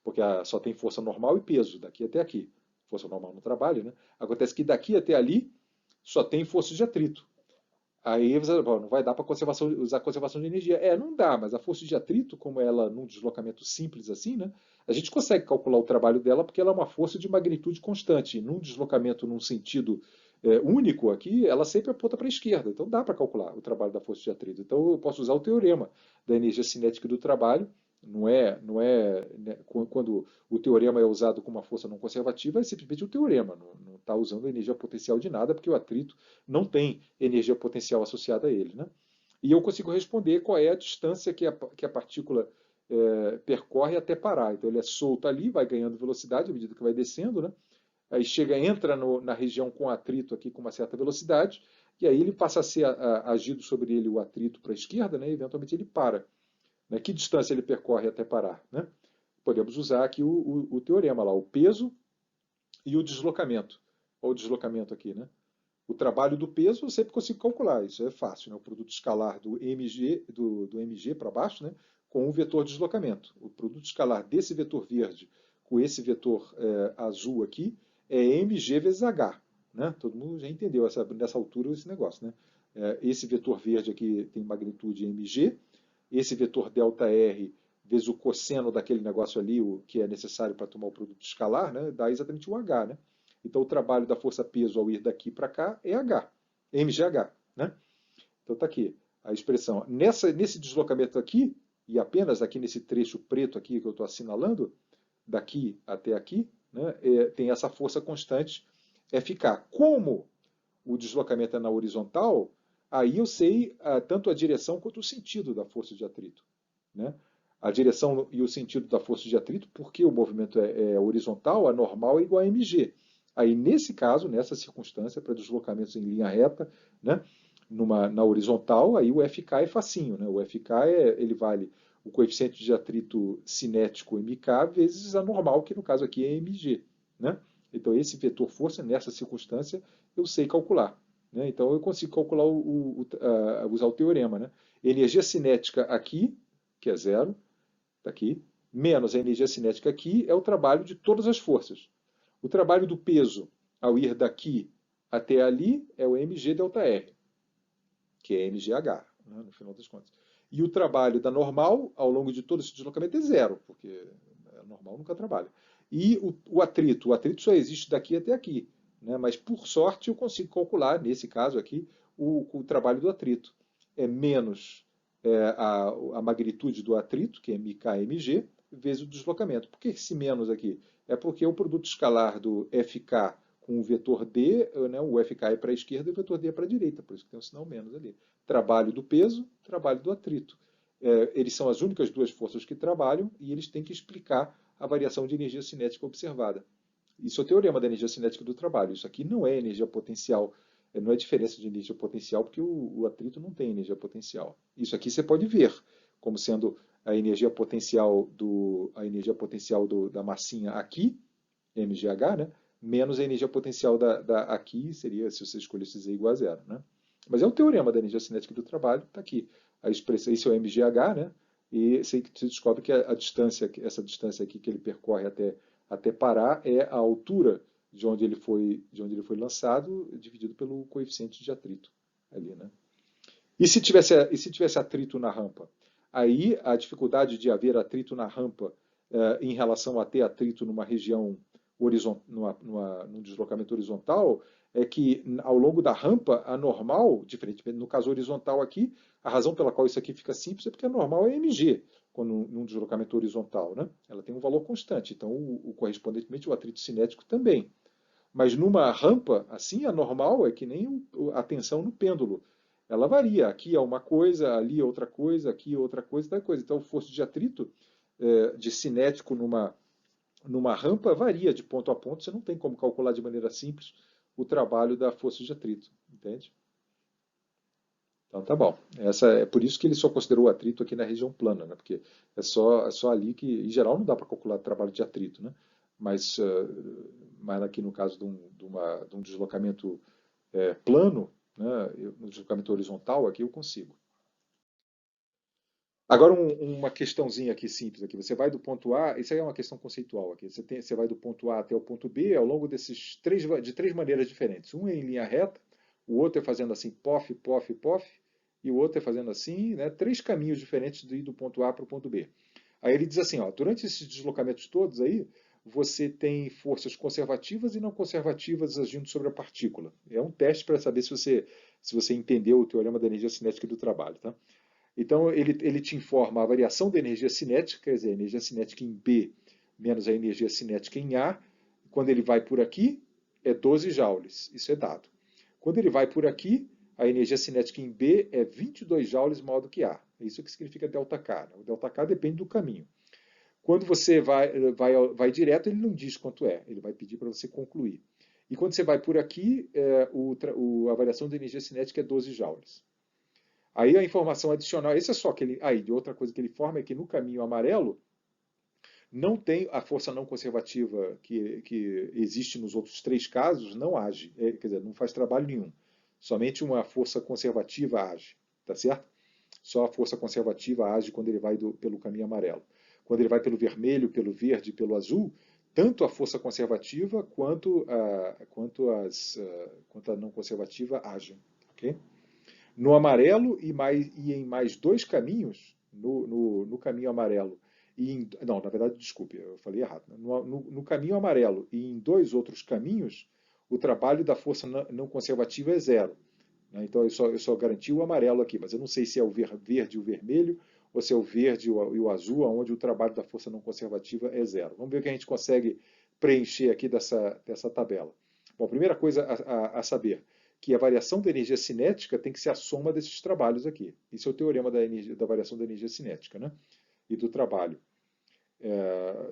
Porque só tem força normal e peso, daqui até aqui. Força normal no trabalho, né? Acontece que daqui até ali só tem força de atrito. Aí você não vai dar para usar conservação de energia. Não dá, mas a força de atrito, como ela num deslocamento simples assim, né? A gente consegue calcular o trabalho dela porque ela é uma força de magnitude constante. Num deslocamento num sentido único aqui, ela sempre aponta para a esquerda. Então dá para calcular o trabalho da força de atrito. Então eu posso usar o teorema da energia cinética do trabalho. Não é né, quando o teorema é usado com uma força não conservativa, é simplesmente o teorema. Não está usando energia potencial de nada, porque o atrito não tem energia potencial associada a ele. Né? E eu consigo responder qual é a distância que a partícula percorre até parar. Então ele é solto ali, vai ganhando velocidade à medida que vai descendo, né? Aí entra na região com atrito aqui com uma certa velocidade, e aí ele passa a ser agido sobre ele o atrito para a esquerda, né? E eventualmente ele para. Né? Que distância ele percorre até parar? Né? Podemos usar aqui o teorema lá, o peso e o deslocamento. Olha o deslocamento aqui, né? O trabalho do peso eu sempre consigo calcular, isso é fácil, né? O produto escalar do mg para baixo, né? Com o vetor de deslocamento. O produto escalar desse vetor verde com esse vetor azul aqui é mg vezes h. Né? Todo mundo já entendeu nessa altura esse negócio. Né? Esse vetor verde aqui tem magnitude mg, esse vetor ΔR vezes o cosseno daquele negócio ali, o que é necessário para tomar o produto escalar, né? Dá exatamente o h. Né? Então, o trabalho da força-peso ao ir daqui para cá é H, mgh. Né? Então, está aqui a expressão. Nesse deslocamento aqui, e apenas aqui nesse trecho preto aqui que eu estou assinalando, daqui até aqui, né, tem essa força constante FK. Como o deslocamento é na horizontal, aí eu sei tanto a direção quanto o sentido da força de atrito. Né? A direção e o sentido da força de atrito, porque o movimento é horizontal, a normal é igual a mg. Aí, nesse caso, nessa circunstância, para deslocamentos em linha reta, né, na horizontal, aí o FK é facinho. Né? O FK ele vale o coeficiente de atrito cinético MK vezes a normal, que no caso aqui é mg. Né? Então, esse vetor força, nessa circunstância, eu sei calcular. Né? Então, eu consigo calcular, usar o teorema. Né? Energia cinética aqui, que é zero, está aqui, menos a energia cinética aqui, é o trabalho de todas as forças. O trabalho do peso ao ir daqui até ali é o mg ΔR, que é mgh, né, no final das contas. E o trabalho da normal ao longo de todo esse deslocamento é zero, porque a normal nunca trabalha. E o atrito só existe daqui até aqui. Né, mas, por sorte, eu consigo calcular, nesse caso aqui, o trabalho do atrito. É menos a magnitude do atrito, que é mkmg, vezes o deslocamento. Por que esse menos aqui? É porque o produto escalar do FK com o vetor D, né, o FK é para a esquerda e o vetor D é para a direita, por isso que tem um sinal menos ali. Trabalho do peso, trabalho do atrito. Eles são as únicas duas forças que trabalham e eles têm que explicar a variação de energia cinética observada. Isso é o teorema da energia cinética do trabalho. Isso aqui não é energia potencial, não é diferença de energia potencial, porque o atrito não tem energia potencial. Isso aqui você pode ver como sendo a energia potencial da massinha aqui, mgh, né? Menos a energia potencial da aqui, seria se você escolhesse Z igual a zero. Né? Mas é o teorema da energia cinética do trabalho, está aqui. A expressão, isso é o mgh, né? E você descobre que a distância, essa distância aqui que ele percorre até parar é a altura de onde ele foi lançado, dividido pelo coeficiente de atrito ali, né? E se tivesse atrito na rampa? Aí a dificuldade de haver atrito na rampa em relação a ter atrito numa região num deslocamento horizontal é que ao longo da rampa, a normal, diferente no caso horizontal aqui, a razão pela qual isso aqui fica simples é porque a normal é mg, quando num deslocamento horizontal, né? Ela tem um valor constante, então correspondentemente o atrito cinético também. Mas numa rampa, assim, a normal é que nem a tensão no pêndulo. Ela varia. Aqui é uma coisa, ali é outra coisa, aqui é outra coisa, tal coisa. Então, o força de atrito de cinético numa rampa varia de ponto a ponto. Você não tem como calcular de maneira simples o trabalho da força de atrito. Entende? Então, tá bom. É por isso que ele só considerou o atrito aqui na região plana, né? Porque é só ali que, em geral, não dá para calcular o trabalho de atrito, né? Mas aqui no caso de um deslocamento plano, né, no deslocamento horizontal, aqui eu consigo. Agora uma questãozinha aqui simples aqui. Você vai do ponto A, isso aí é uma questão conceitual aqui. Você vai do ponto A até o ponto B ao longo de três maneiras diferentes. Um é em linha reta, o outro é fazendo assim, pof, pof, pof, e o outro é fazendo assim, né? Três caminhos diferentes de ir do ponto A para o ponto B. Aí ele diz assim, ó, durante esses deslocamentos todos aí, você tem forças conservativas e não conservativas agindo sobre a partícula. É um teste para saber se você entendeu o teorema da energia cinética do trabalho, tá? Então, ele te informa a variação da energia cinética, quer dizer, a energia cinética em B menos a energia cinética em A. Quando ele vai por aqui, é 12 joules. Isso é dado. Quando ele vai por aqui, a energia cinética em B é 22 joules maior do que A. É isso que significa ΔK. O ΔK depende do caminho. Quando você vai direto, ele não diz quanto é. Ele vai pedir para você concluir. E quando você vai por aqui, a variação da energia cinética é 12 joules. Aí a informação adicional, esse é só que ele. Aí, de outra coisa que ele informa é que no caminho amarelo não tem a força não conservativa que existe nos outros três casos, não age. Quer dizer, não faz trabalho nenhum. Somente uma força conservativa age. Tá certo? Só a força conservativa age quando ele vai pelo caminho amarelo. Quando ele vai pelo vermelho, pelo verde, pelo azul, tanto a força conservativa quanto a não conservativa agem. Okay? No amarelo e em mais dois caminhos, no caminho amarelo, não, na verdade, desculpe, eu falei errado. No caminho amarelo e em dois outros caminhos, o trabalho da força não conservativa é zero. Né? Então eu só garanti o amarelo aqui, mas eu não sei se é o verde e o vermelho, ou se é o verde e o azul, onde o trabalho da força não conservativa é zero. Vamos ver o que a gente consegue preencher aqui dessa tabela. Bom, a primeira coisa a saber, que a variação da energia cinética tem que ser a soma desses trabalhos aqui. Isso é o teorema da variação da energia cinética, né? E do trabalho.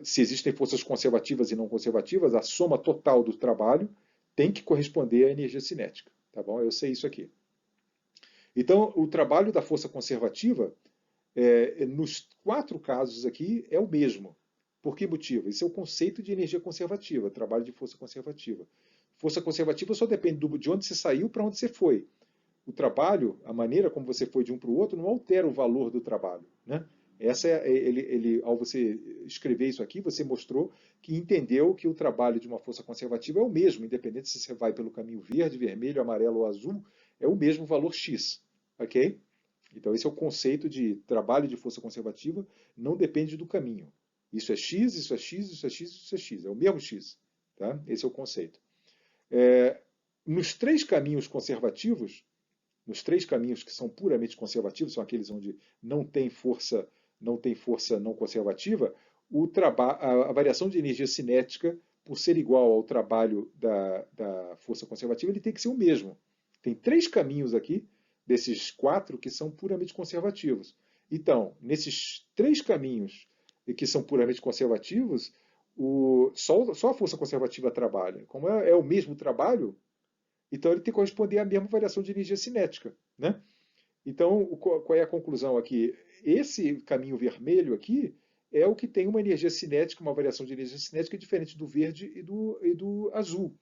Se existem forças conservativas e não conservativas, a soma total do trabalho tem que corresponder à energia cinética. Tá bom? Eu sei isso aqui. Então, o trabalho da força conservativa, nos quatro casos aqui, é o mesmo. Por que motivo? Esse é o conceito de energia conservativa, trabalho de força conservativa. Força conservativa só depende de onde você saiu para onde você foi. O trabalho, a maneira como você foi de um para o outro, não altera o valor do trabalho. Né? Ao você escrever isso aqui, você mostrou que entendeu que o trabalho de uma força conservativa é o mesmo, independente se você vai pelo caminho verde, vermelho, amarelo ou azul, é o mesmo valor X. Ok? Então, esse é o conceito de trabalho de força conservativa, não depende do caminho. Isso é X, isso é X, isso é X, isso é X. É o mesmo X. Tá? Esse é o conceito. Nos três caminhos conservativos, nos três caminhos que são puramente conservativos, são aqueles onde não tem força não conservativa, a variação de energia cinética, por ser igual ao trabalho da força conservativa, ele tem que ser o mesmo. Tem três caminhos aqui, desses quatro, que são puramente conservativos. Então, nesses três caminhos que são puramente conservativos, só a força conservativa trabalha. Como é o mesmo trabalho, então ele tem que corresponder à mesma variação de energia cinética. Né? Então, qual é a conclusão aqui? Esse caminho vermelho aqui é o que tem uma energia cinética, uma variação de energia cinética diferente do verde e do azul.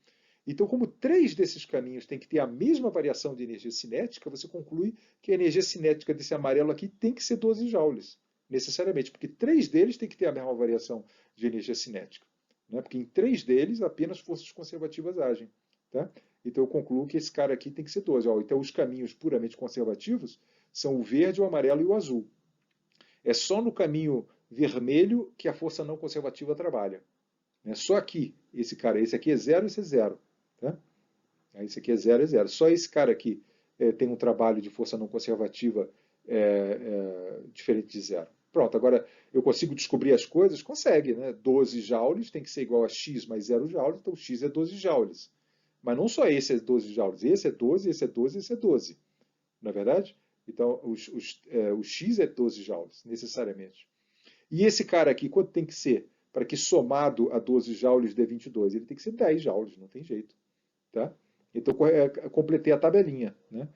Então, como três desses caminhos têm que ter a mesma variação de energia cinética, você conclui que a energia cinética desse amarelo aqui tem que ser 12 joules, necessariamente, porque três deles têm que ter a mesma variação de energia cinética. Né? Porque em três deles apenas forças conservativas agem. Tá? Então eu concluo que esse cara aqui tem que ser 12. Ó, então os caminhos puramente conservativos são o verde, o amarelo e o azul. É só no caminho vermelho que a força não conservativa trabalha. É só aqui, esse cara. Esse aqui é zero, esse é zero. Tá? Esse aqui é zero, é zero. Só esse cara aqui tem um trabalho de força não conservativa diferente de zero. Pronto, agora eu consigo descobrir as coisas? Consegue, né? 12 joules tem que ser igual a x mais 0 joules, então x é 12 joules. Mas não só esse é 12 joules, esse é 12, esse é 12, esse é 12. Não é verdade? Então, o x é 12 joules, necessariamente. E esse cara aqui, quanto tem que ser para que somado a 12 joules dê 22? Ele tem que ser 10 joules, não tem jeito. Tá? Então, completei a tabelinha. Né?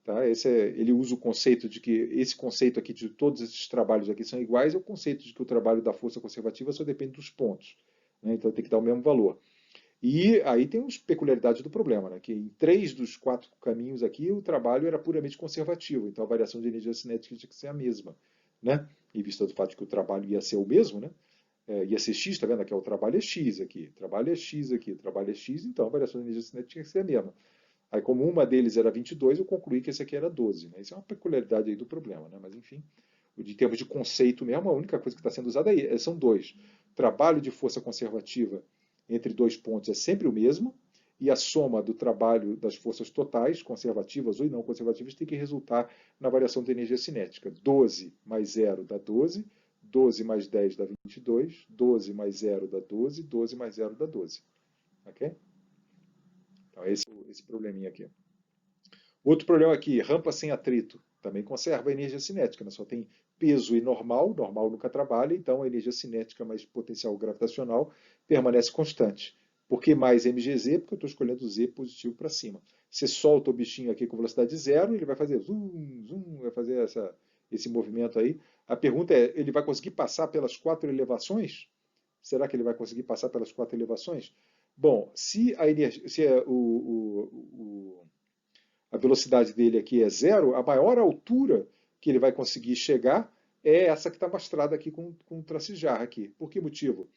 Tá? Ele usa o conceito de que esse conceito aqui de todos esses trabalhos aqui são iguais, é o conceito de que o trabalho da força conservativa só depende dos pontos. Né? Então tem que dar o mesmo valor. E aí tem as peculiaridades do problema, né? Que em três dos quatro caminhos aqui o trabalho era puramente conservativo, então a variação de energia cinética tinha que ser a mesma. Né? Em vista do fato de que o trabalho ia ser o mesmo, né? Ia ser x, tá vendo? Aqui o trabalho é x aqui, o trabalho é x aqui, o trabalho é x, então a variação de energia cinética tinha que ser a mesma. Aí, como uma deles era 22, eu concluí que esse aqui era 12. Né? Isso é uma peculiaridade aí do problema, né? Mas enfim, em termos de conceito mesmo, a única coisa que está sendo usada aí são dois. Trabalho de força conservativa entre dois pontos é sempre o mesmo, e a soma do trabalho das forças totais, conservativas ou não conservativas, tem que resultar na variação de energia cinética. 12 mais 0 dá 12, 12 mais 10 dá 22, 12 mais 0 dá 12, 12 mais 0 dá 12. Ok? Então, esse probleminha aqui. Outro problema aqui, rampa sem atrito. Também conserva a energia cinética, né? Só tem peso e normal, normal nunca trabalha, então a energia cinética mais potencial gravitacional permanece constante. Por que mais mgz? Porque eu estou escolhendo z positivo para cima. Você solta o bichinho aqui com velocidade zero, ele vai fazer zoom, zoom, vai fazer esse movimento aí. A pergunta é, ele vai conseguir passar pelas quatro elevações? Será que ele vai conseguir passar pelas quatro elevações? Bom, se a energia, se a velocidade dele aqui é zero, a maior altura que ele vai conseguir chegar é essa que está mostrada aqui com o traço de jarra aqui. Por que motivo?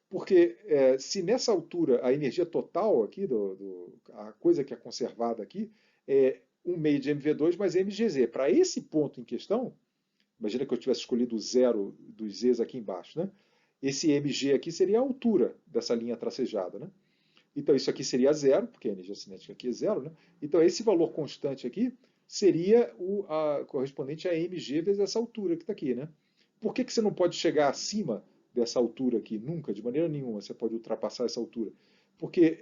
Porque se nessa altura a energia total aqui, a coisa que é conservada aqui, é 1 meio de mv2 mais mgz. Para esse ponto em questão, imagina que eu tivesse escolhido o zero dos z's aqui embaixo, né? Esse mg aqui seria a altura dessa linha tracejada, né? Então, isso aqui seria zero, porque a energia cinética aqui é zero, né? Então, esse valor constante aqui seria correspondente a mg vezes essa altura que está aqui, né? Por que você não pode chegar acima dessa altura aqui? Nunca, de maneira nenhuma, você pode ultrapassar essa altura. Porque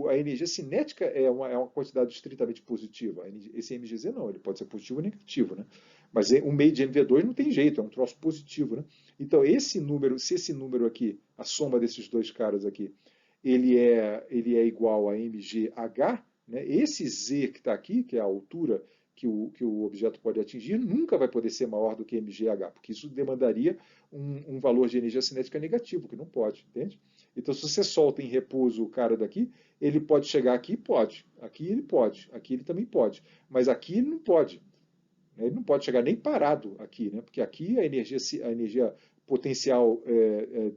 a energia cinética é uma quantidade estritamente positiva. Esse mgz não, ele pode ser positivo ou negativo, né? Mas um meio de mv2 não tem jeito, é um troço positivo, né? Então, esse número, se esse número aqui, a soma desses dois caras aqui, ele é igual a mgh, né? Esse z que está aqui, que é a altura que o objeto pode atingir, nunca vai poder ser maior do que mgh, porque isso demandaria um valor de energia cinética negativo, que não pode, entende? Então, se você solta em repouso o cara daqui, ele pode chegar aqui? Pode. Aqui ele pode. Aqui ele também pode. Mas aqui ele não pode. Ele não pode chegar nem parado aqui, né? Porque aqui a energia potencial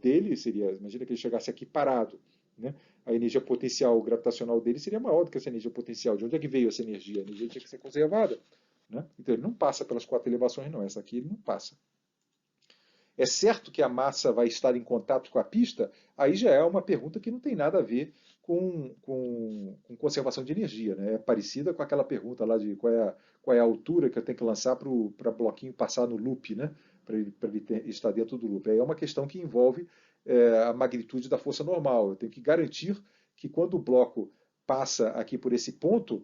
dele seria, imagina que ele chegasse aqui parado, né? A energia potencial gravitacional dele seria maior do que essa energia potencial. De onde é que veio essa energia? A energia tinha que ser conservada. Né? Então ele não passa pelas quatro elevações, não. Essa aqui ele não passa. É certo que a massa vai estar em contato com a pista? Aí já é uma pergunta que não tem nada a ver com conservação de energia. Né? É parecida com aquela pergunta lá de qual é a altura que eu tenho que lançar para o bloquinho passar no loop, né? para ele estar dentro do loop. Aí é uma questão que envolve a magnitude da força normal. Eu tenho que garantir que quando o bloco passa aqui por esse ponto,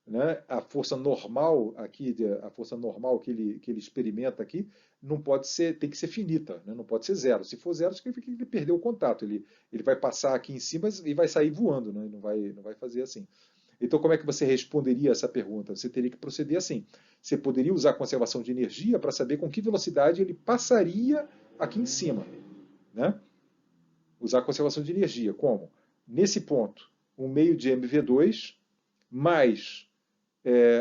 né, a força normal aqui, a força normal que ele experimenta aqui, não pode ser, tem que ser finita, né, não pode ser zero. Se for zero, significa que ele perdeu o contato. Ele vai passar aqui em cima e vai sair voando, né, não vai fazer assim. Então, como é que você responderia essa pergunta? Você teria que proceder assim. Você poderia usar a conservação de energia para saber com que velocidade ele passaria aqui em cima, né? Usar a conservação de energia. Como? Nesse ponto, um meio de MV2 mais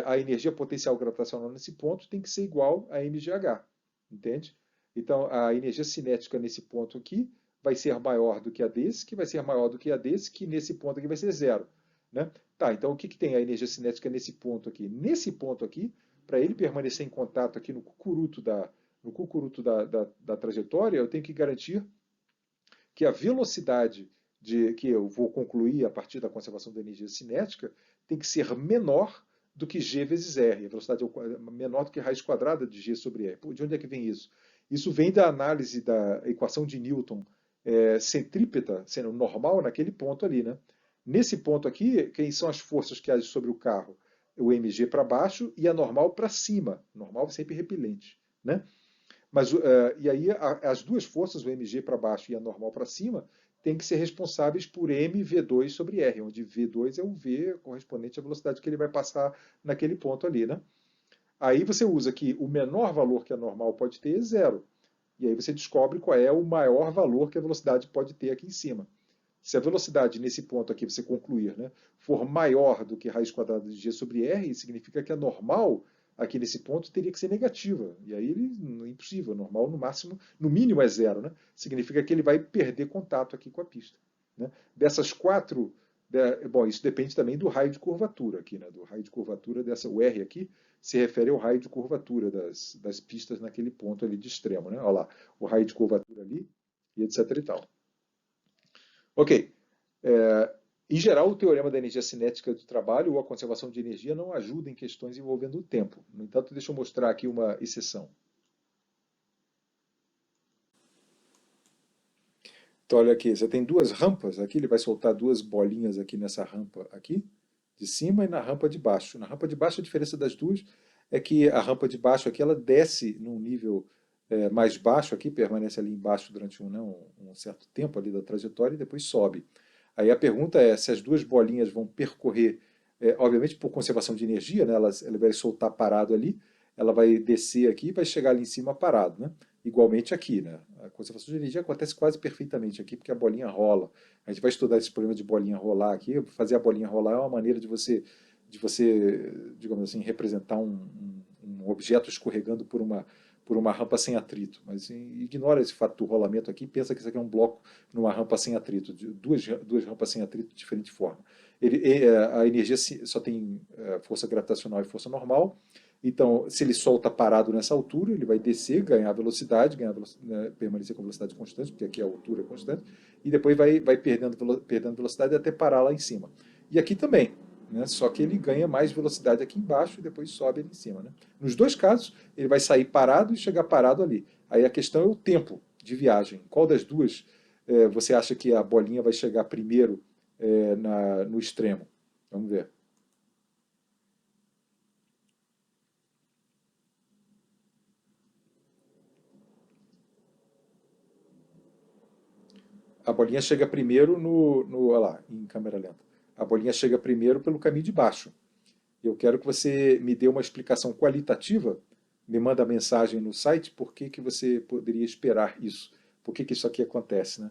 a energia potencial gravitacional nesse ponto tem que ser igual a mgh, entende? Então, a energia cinética nesse ponto aqui vai ser maior do que a desse, que vai ser maior do que a desse, que nesse ponto aqui vai ser zero, né? Tá, então o que tem a energia cinética nesse ponto aqui? Nesse ponto aqui, para ele permanecer em contato aqui no cucuruto da trajetória, eu tenho que garantir que a velocidade que eu vou concluir a partir da conservação da energia cinética tem que ser menor do que g vezes r. A velocidade é menor do que raiz quadrada de g sobre r. De onde é que vem isso? Isso vem da análise da equação de Newton centrípeta, sendo normal naquele ponto ali, né? Nesse ponto aqui, quem são as forças que agem sobre o carro? O mg para baixo e a normal para cima. Normal sempre repelente, né? Mas, e aí as duas forças, o mg para baixo e a normal para cima, têm que ser responsáveis por mv2 sobre r, onde v2 é o v correspondente à velocidade que ele vai passar naquele ponto ali, né? Aí você usa que o menor valor que a normal pode ter é zero. E aí você descobre qual é o maior valor que a velocidade pode ter aqui em cima. Se a velocidade nesse ponto aqui, você concluir, né, for maior do que raiz quadrada de g sobre r, significa que a normal aqui nesse ponto teria que ser negativa. E aí é impossível. Normal, no máximo, no mínimo é zero, né? Significa que ele vai perder contato aqui com a pista, né? Dessas quatro, bom, isso depende também do raio de curvatura aqui, né? Do raio de curvatura o R aqui se refere ao raio de curvatura das pistas naquele ponto ali de extremo, né? Olha lá, o raio de curvatura ali e etc e tal. Ok. Em geral, o teorema da energia cinética do trabalho ou a conservação de energia não ajuda em questões envolvendo o tempo. No entanto, deixa eu mostrar aqui uma exceção. Então, olha aqui, você tem duas rampas aqui, ele vai soltar duas bolinhas aqui nessa rampa aqui, de cima e na rampa de baixo. Na rampa de baixo, a diferença das duas é que a rampa de baixo aqui, ela desce num nível mais baixo aqui, permanece ali embaixo durante um certo tempo ali da trajetória e depois sobe. Aí a pergunta é se as duas bolinhas vão percorrer, obviamente por conservação de energia, né, ela vai soltar parado ali, ela vai descer aqui e vai chegar ali em cima parado, né? Igualmente aqui, né? A conservação de energia acontece quase perfeitamente aqui, porque a bolinha rola. A gente vai estudar esse problema de bolinha rolar aqui. Fazer a bolinha rolar é uma maneira de você, digamos assim, representar um objeto escorregando por uma rampa sem atrito. Mas ignora esse fato do rolamento aqui e pensa que isso aqui é um bloco numa rampa sem atrito, duas rampas sem atrito de diferente forma. A energia só tem força gravitacional e força normal. Então, se ele solta parado nessa altura, ele vai descer, ganhar velocidade, né, permanecer com velocidade constante, porque aqui a altura é constante, e depois vai perdendo velocidade até parar lá em cima. E aqui também, né, só que ele ganha mais velocidade aqui embaixo e depois sobe ali em cima, né? Nos dois casos, ele vai sair parado e chegar parado ali. Aí a questão é o tempo de viagem. Qual das duas você acha que a bolinha vai chegar primeiro no extremo? Vamos ver. A bolinha chega primeiro olha lá, em câmera lenta. A bolinha chega primeiro pelo caminho de baixo. Eu quero que você me dê uma explicação qualitativa, me manda mensagem no site, por que que você poderia esperar isso? Por que que isso aqui acontece, né?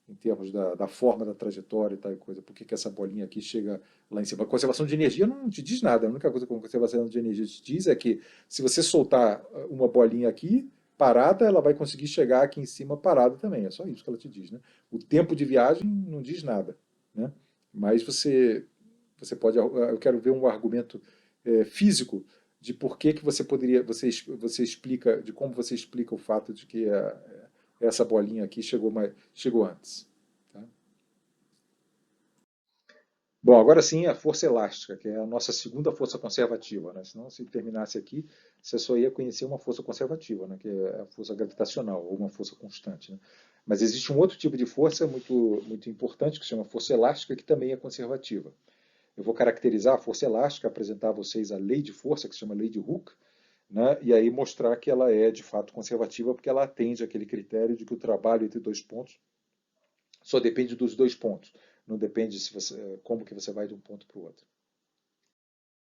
Em termos da forma da trajetória e tal coisa. Por que que essa bolinha aqui chega lá em cima? A conservação de energia não te diz nada. A única coisa que a conservação de energia te diz é que se você soltar uma bolinha aqui, parada, ela vai conseguir chegar aqui em cima parada também. É só isso que ela te diz, né? O tempo de viagem não diz nada, né? Mas você pode, eu quero ver um argumento físico de por que que você poderia, você explica, de como você explica o fato de que essa bolinha aqui chegou antes. Tá? Bom, agora sim a força elástica, que é a nossa segunda força conservativa, né? Senão, se terminasse aqui, você só ia conhecer uma força conservativa, né? Que é a força gravitacional, ou uma força constante, né? Mas existe um outro tipo de força muito importante, que se chama força elástica, que também é conservativa. Eu vou caracterizar a força elástica, apresentar a vocês a lei de força, que se chama lei de Hooke, né? E aí mostrar que ela é de fato conservativa, porque ela atende aquele critério de que o trabalho entre dois pontos só depende dos dois pontos, não depende se você, como que você vai de um ponto para o outro.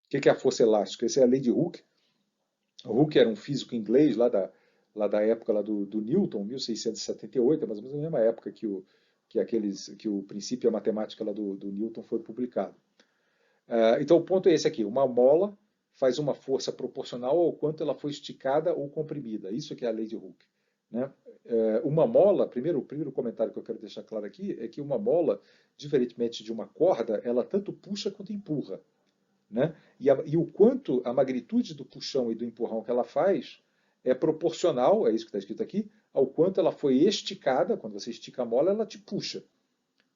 O que é a força elástica? Essa é a lei de Hooke. O Hooke era um físico inglês lá da época lá do Newton, 1678, mais ou menos na mesma época que o princípio e a matemática lá do Newton foi publicado. Então o ponto é esse aqui: uma mola faz uma força proporcional ao quanto ela foi esticada ou comprimida. Isso que é a lei de Hooke. Né? Uma mola, o primeiro comentário que eu quero deixar claro aqui é que uma mola, diferentemente de uma corda, ela tanto puxa quanto empurra. Né? E o quanto, a magnitude do puxão e do empurrão que ela faz é proporcional, é isso que está escrito aqui, ao quanto ela foi esticada. Quando você estica a mola, ela te puxa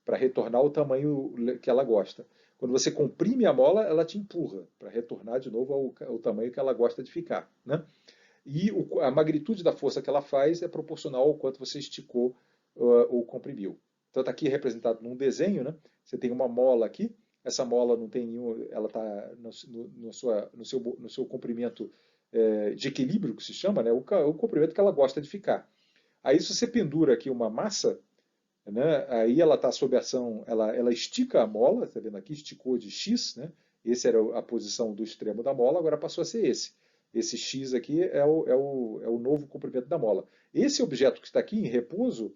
para retornar ao tamanho que ela gosta. Quando você comprime a mola, ela te empurra para retornar de novo ao tamanho que ela gosta de ficar. Né? E a magnitude da força que ela faz é proporcional ao quanto você esticou ou comprimiu. Então está aqui representado num desenho, né? Você tem uma mola aqui, essa mola não tem nenhum, ela está no seu comprimento de equilíbrio, que se chama, né? O comprimento que ela gosta de ficar. Aí se você pendura aqui uma massa, né? Aí ela está sob ação, ela estica a mola, está vendo aqui, esticou de X, né? Essa era a posição do extremo da mola, agora passou a ser esse. Esse X aqui é o novo comprimento da mola. Esse objeto que está aqui em repouso,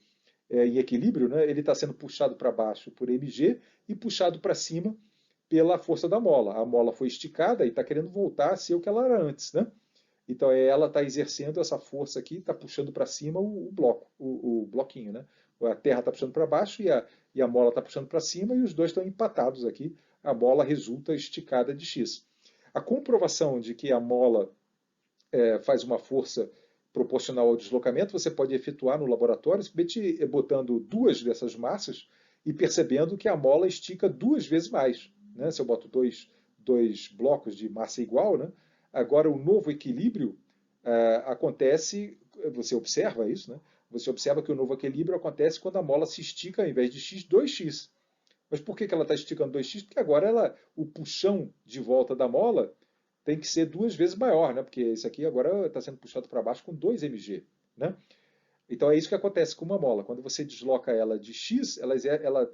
em equilíbrio, né? Ele está sendo puxado para baixo por mg e puxado para cima pela força da mola. A mola foi esticada e está querendo voltar a ser o que ela era antes, né? Então ela está exercendo essa força aqui, está puxando para cima o bloco, o bloquinho, né? A terra está puxando para baixo e a mola está puxando para cima e os dois estão empatados aqui. A mola resulta esticada de X. A comprovação de que a mola faz uma força proporcional ao deslocamento você pode efetuar no laboratório, simplesmente botando duas dessas massas e percebendo que a mola estica duas vezes mais. Né? Se eu boto dois blocos de massa igual, né? Agora o novo equilíbrio acontece, você observa isso, né? Você observa que o novo equilíbrio acontece quando a mola se estica, ao invés de x, 2x. Mas por que ela está esticando 2x? Porque agora o puxão de volta da mola tem que ser duas vezes maior, né? Porque isso aqui agora está sendo puxado para baixo com 2 mg. Né? Então é isso que acontece com uma mola. Quando você desloca ela de x, ela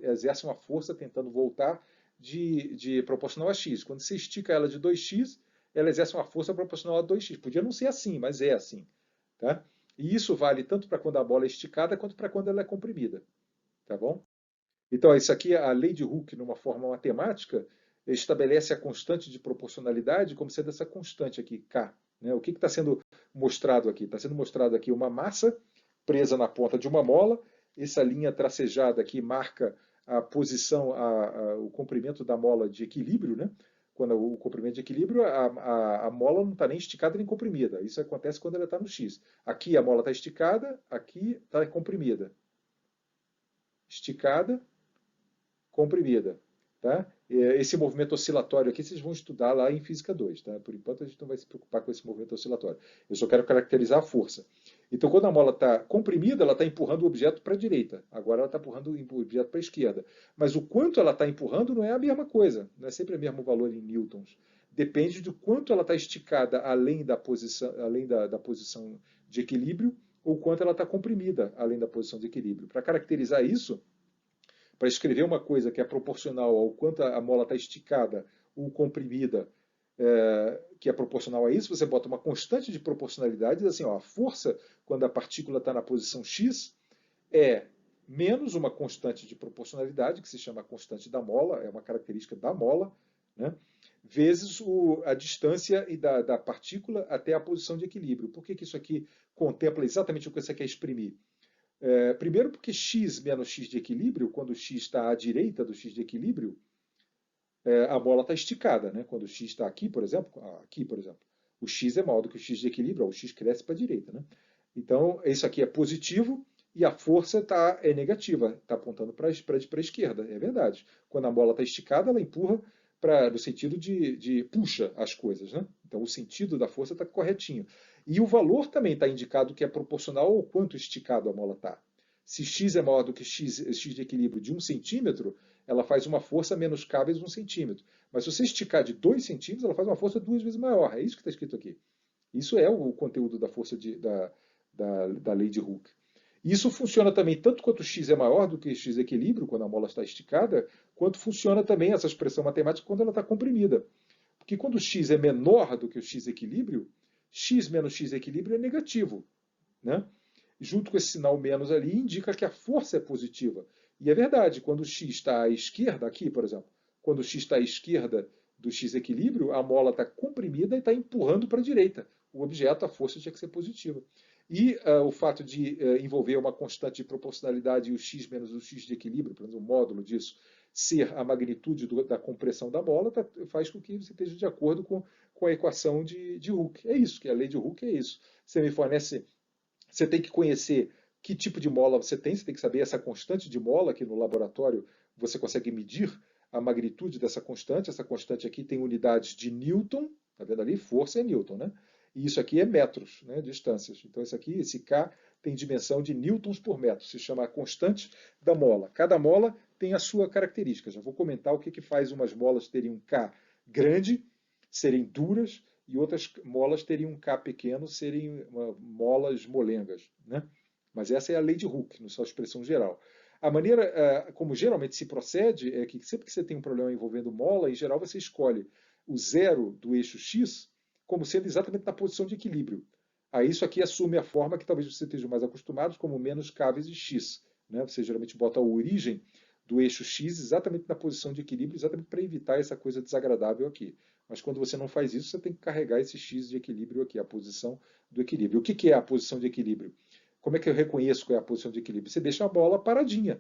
exerce uma força tentando voltar de proporcional a x. Quando você estica ela de 2x, ela exerce uma força proporcional a 2x. Podia não ser assim, mas é assim. Tá? E isso vale tanto para quando a bola é esticada quanto para quando ela é comprimida. Tá bom? Então, isso aqui, a lei de Hooke, numa forma matemática, estabelece a constante de proporcionalidade como sendo essa constante aqui, K. Né? O que está sendo mostrado aqui? Está sendo mostrado aqui uma massa presa na ponta de uma mola. Essa linha tracejada aqui marca a posição, o comprimento da mola de equilíbrio. Né? Quando o comprimento de equilíbrio, a mola não está nem esticada nem comprimida. Isso acontece quando ela está no X. Aqui a mola está esticada, aqui está comprimida. Esticada, comprimida. Tá? Esse movimento oscilatório aqui vocês vão estudar lá em Física 2. Tá? Por enquanto a gente não vai se preocupar com esse movimento oscilatório. Eu só quero caracterizar a força. Então, quando a mola está comprimida, ela está empurrando o objeto para a direita. Agora ela está empurrando o objeto para a esquerda. Mas o quanto ela está empurrando não é a mesma coisa. Não é sempre o mesmo valor em newtons. Depende de quanto ela está esticada além da posição de equilíbrio ou quanto ela está comprimida além da posição de equilíbrio. Para caracterizar isso, para escrever uma coisa que é proporcional ao quanto a mola está esticada ou comprimida, que é proporcional a isso, você bota uma constante de proporcionalidade, diz assim, ó, a força, quando a partícula está na posição x, é menos uma constante de proporcionalidade, que se chama constante da mola, é uma característica da mola, né, vezes a distância da partícula até a posição de equilíbrio. Por que isso aqui contempla exatamente o que você quer exprimir? Primeiro porque x menos x de equilíbrio, quando x está à direita do x de equilíbrio, a bola está esticada. Né? Quando o x está aqui, por exemplo, o x é maior do que o x de equilíbrio, o x cresce para a direita. Né? Então, isso aqui é positivo, e a força é negativa, está apontando para a esquerda, é verdade. Quando a mola está esticada, ela empurra no sentido de puxa as coisas, né? Então o sentido da força está corretinho. E o valor também está indicado que é proporcional ao quanto esticado a mola está. Se x é maior do que x de equilíbrio de 1 centímetro, ela faz uma força menoscável de 1 centímetro. Mas se você esticar de 2 centímetros, ela faz uma força 2 vezes maior. É isso que está escrito aqui. Isso é o conteúdo da força da lei de Hooke. Isso funciona também tanto quanto x é maior do que x de equilíbrio, quando a mola está esticada, quanto funciona também essa expressão matemática quando ela está comprimida. Porque quando x é menor do que o x de equilíbrio, x menos x de equilíbrio é negativo, né? Junto com esse sinal menos ali, indica que a força é positiva. E é verdade, quando o x está à esquerda, aqui, por exemplo, quando o x está à esquerda do x equilíbrio, a mola está comprimida e está empurrando para a direita. O objeto, a força tinha que ser positiva. E o fato de envolver uma constante de proporcionalidade e o x menos o x de equilíbrio, pelo menos o módulo disso, ser a magnitude da compressão da bola, faz com que você esteja de acordo com a equação de Hooke. É isso, que a lei de Hooke é isso. Você me fornece, você tem que conhecer que tipo de mola você tem que saber essa constante de mola, que no laboratório você consegue medir a magnitude dessa constante. Essa constante aqui tem unidades de Newton, tá vendo ali? Força é Newton, né? E isso aqui é metros, né, distâncias. Então esse K tem dimensão de newtons por metro, se chama a constante da mola. Cada mola tem a sua característica. Já vou comentar o que faz umas molas terem um K grande, serem duras, e outras molas teriam um K pequeno, serem molas molengas, né? Mas essa é a lei de Hooke, na sua expressão geral. A maneira como geralmente se procede é que sempre que você tem um problema envolvendo mola, em geral você escolhe o zero do eixo x como sendo exatamente na posição de equilíbrio. Aí isso aqui assume a forma que talvez você esteja mais acostumado, como menos k vezes x. Né? Você geralmente bota a origem do eixo x exatamente na posição de equilíbrio, exatamente para evitar essa coisa desagradável aqui. Mas quando você não faz isso, você tem que carregar esse x de equilíbrio aqui, a posição do equilíbrio. O que é a posição de equilíbrio? Como é que eu reconheço qual é a posição de equilíbrio? Você deixa a bola paradinha,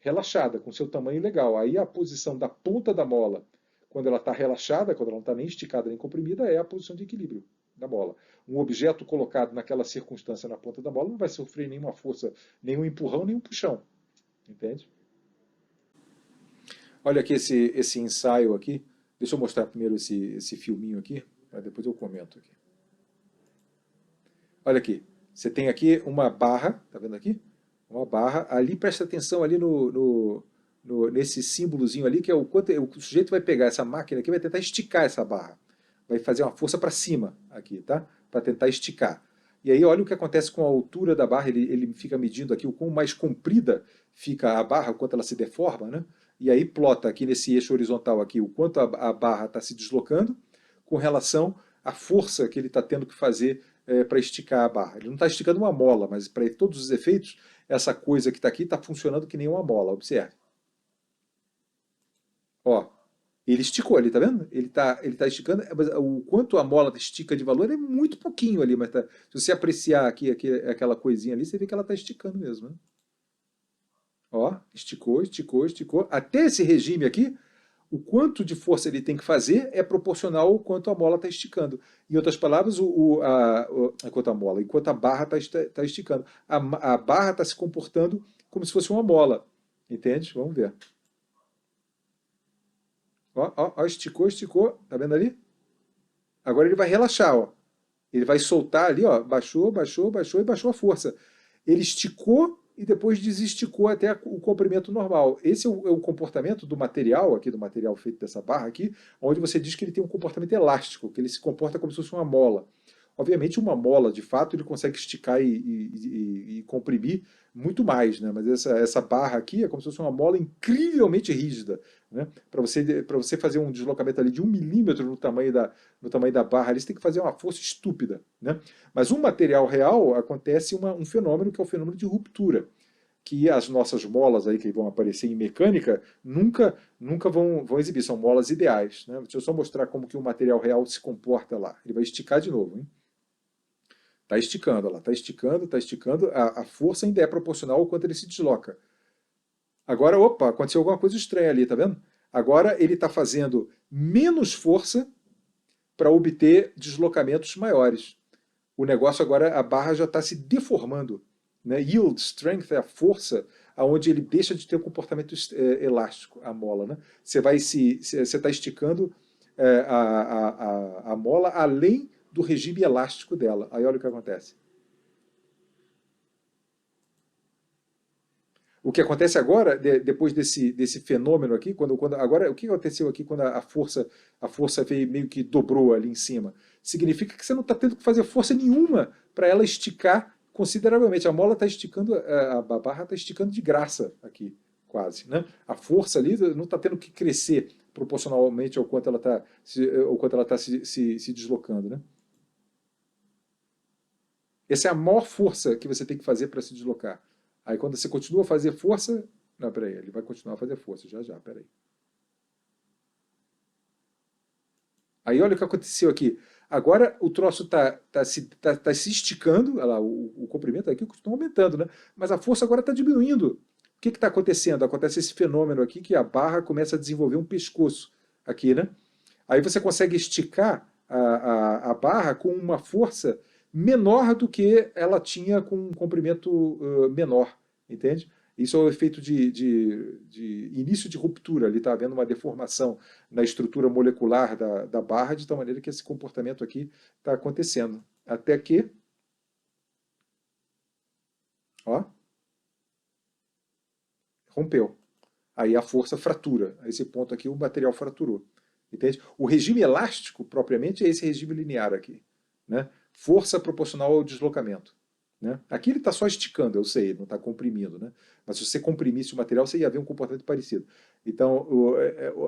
relaxada, com seu tamanho legal. Aí a posição da ponta da mola, quando ela está relaxada, quando ela não está nem esticada nem comprimida, é a posição de equilíbrio da bola. Um objeto colocado naquela circunstância na ponta da bola não vai sofrer nenhuma força, nenhum empurrão, nenhum puxão. Entende? Olha aqui esse ensaio aqui. Deixa eu mostrar primeiro esse filminho aqui, depois eu comento aqui. Olha aqui. Você tem aqui uma barra, tá vendo aqui? Uma barra. Ali, presta atenção ali nesse símbolozinho ali, que é o quanto o sujeito vai pegar essa máquina aqui, vai tentar esticar essa barra. Vai fazer uma força para cima aqui, tá? Para tentar esticar. E aí olha o que acontece com a altura da barra, ele fica medindo aqui o quão mais comprida fica a barra, o quanto ela se deforma, né? E aí plota aqui nesse eixo horizontal aqui o quanto a barra está se deslocando com relação à força que ele está tendo que fazer para esticar a barra. Ele não está esticando uma mola, mas para todos os efeitos, essa coisa que está aqui está funcionando que nem uma mola. Observe. Ó, ele esticou ali, tá vendo? Ele tá esticando, mas o quanto a mola estica de valor é muito pouquinho ali, mas se você apreciar aqui aquela coisinha ali, você vê que ela está esticando mesmo, né? Ó, esticou, esticou, esticou. Até esse regime aqui, o quanto de força ele tem que fazer é proporcional ao quanto a mola está esticando. Em outras palavras, enquanto a barra está esticando. A barra está se comportando como se fosse uma mola. Entende? Vamos ver. Ó, esticou, esticou. Tá vendo ali? Agora ele vai relaxar, ó. Ele vai soltar ali, ó. Baixou, baixou, baixou e baixou a força. Ele esticou e depois desesticou até o comprimento normal. Esse é o comportamento do material, aqui do material feito dessa barra aqui, onde você diz que ele tem um comportamento elástico, que ele se comporta como se fosse uma mola. Obviamente uma mola, de fato, ele consegue esticar e comprimir muito mais, né? Mas essa barra aqui é como se fosse uma mola incrivelmente rígida, né? Para você fazer um deslocamento ali de 1 milímetro no tamanho da barra, ali, você tem que fazer uma força estúpida, né? Mas um material real acontece um fenômeno que é o fenômeno de ruptura, que as nossas molas aí que vão aparecer em mecânica nunca vão exibir, são molas ideais, né? Deixa eu só mostrar como que o material real se comporta lá. Ele vai esticar de novo, hein? Está esticando, ela está esticando, está esticando. A força ainda é proporcional ao quanto ele se desloca. Agora, opa, aconteceu alguma coisa estranha ali, tá vendo? Agora ele está fazendo menos força para obter deslocamentos maiores. O negócio agora, a barra já está se deformando. né? Yield strength é a força aonde ele deixa de ter um comportamento elástico, a mola, né? Você está esticando a mola além do regime elástico dela. Aí olha o que acontece. O que acontece agora, depois desse fenômeno aqui, agora o que aconteceu aqui quando a força veio meio que dobrou ali em cima? Significa que você não está tendo que fazer força nenhuma para ela esticar consideravelmente. A mola está esticando, a barra está esticando de graça aqui, quase, né? A força ali não está tendo que crescer proporcionalmente ao quanto ela está se deslocando, né? Essa é a maior força que você tem que fazer para se deslocar. Aí quando você continua a fazer força. Não, peraí, ele vai continuar a fazer força já já, peraí. Aí olha o que aconteceu aqui. Agora o troço tá se esticando, olha lá, o comprimento aqui continua aumentando, né? Mas a força agora está diminuindo. O que está acontecendo? Acontece esse fenômeno aqui que a barra começa a desenvolver um pescoço aqui, né? Aí você consegue esticar a barra com uma força menor do que ela tinha com um comprimento menor, entende? Isso é o efeito de início de ruptura. Ali está havendo uma deformação na estrutura molecular da barra, de tal maneira que esse comportamento aqui está acontecendo. Até que, ó, rompeu. Aí a força fratura. A esse ponto aqui o material fraturou. Entende? O regime elástico, propriamente, é esse regime linear aqui. Né? Força proporcional ao deslocamento. Né? Aqui ele está só esticando, eu sei, não está comprimindo. Né? Mas se você comprimisse o material, você ia ver um comportamento parecido. Então,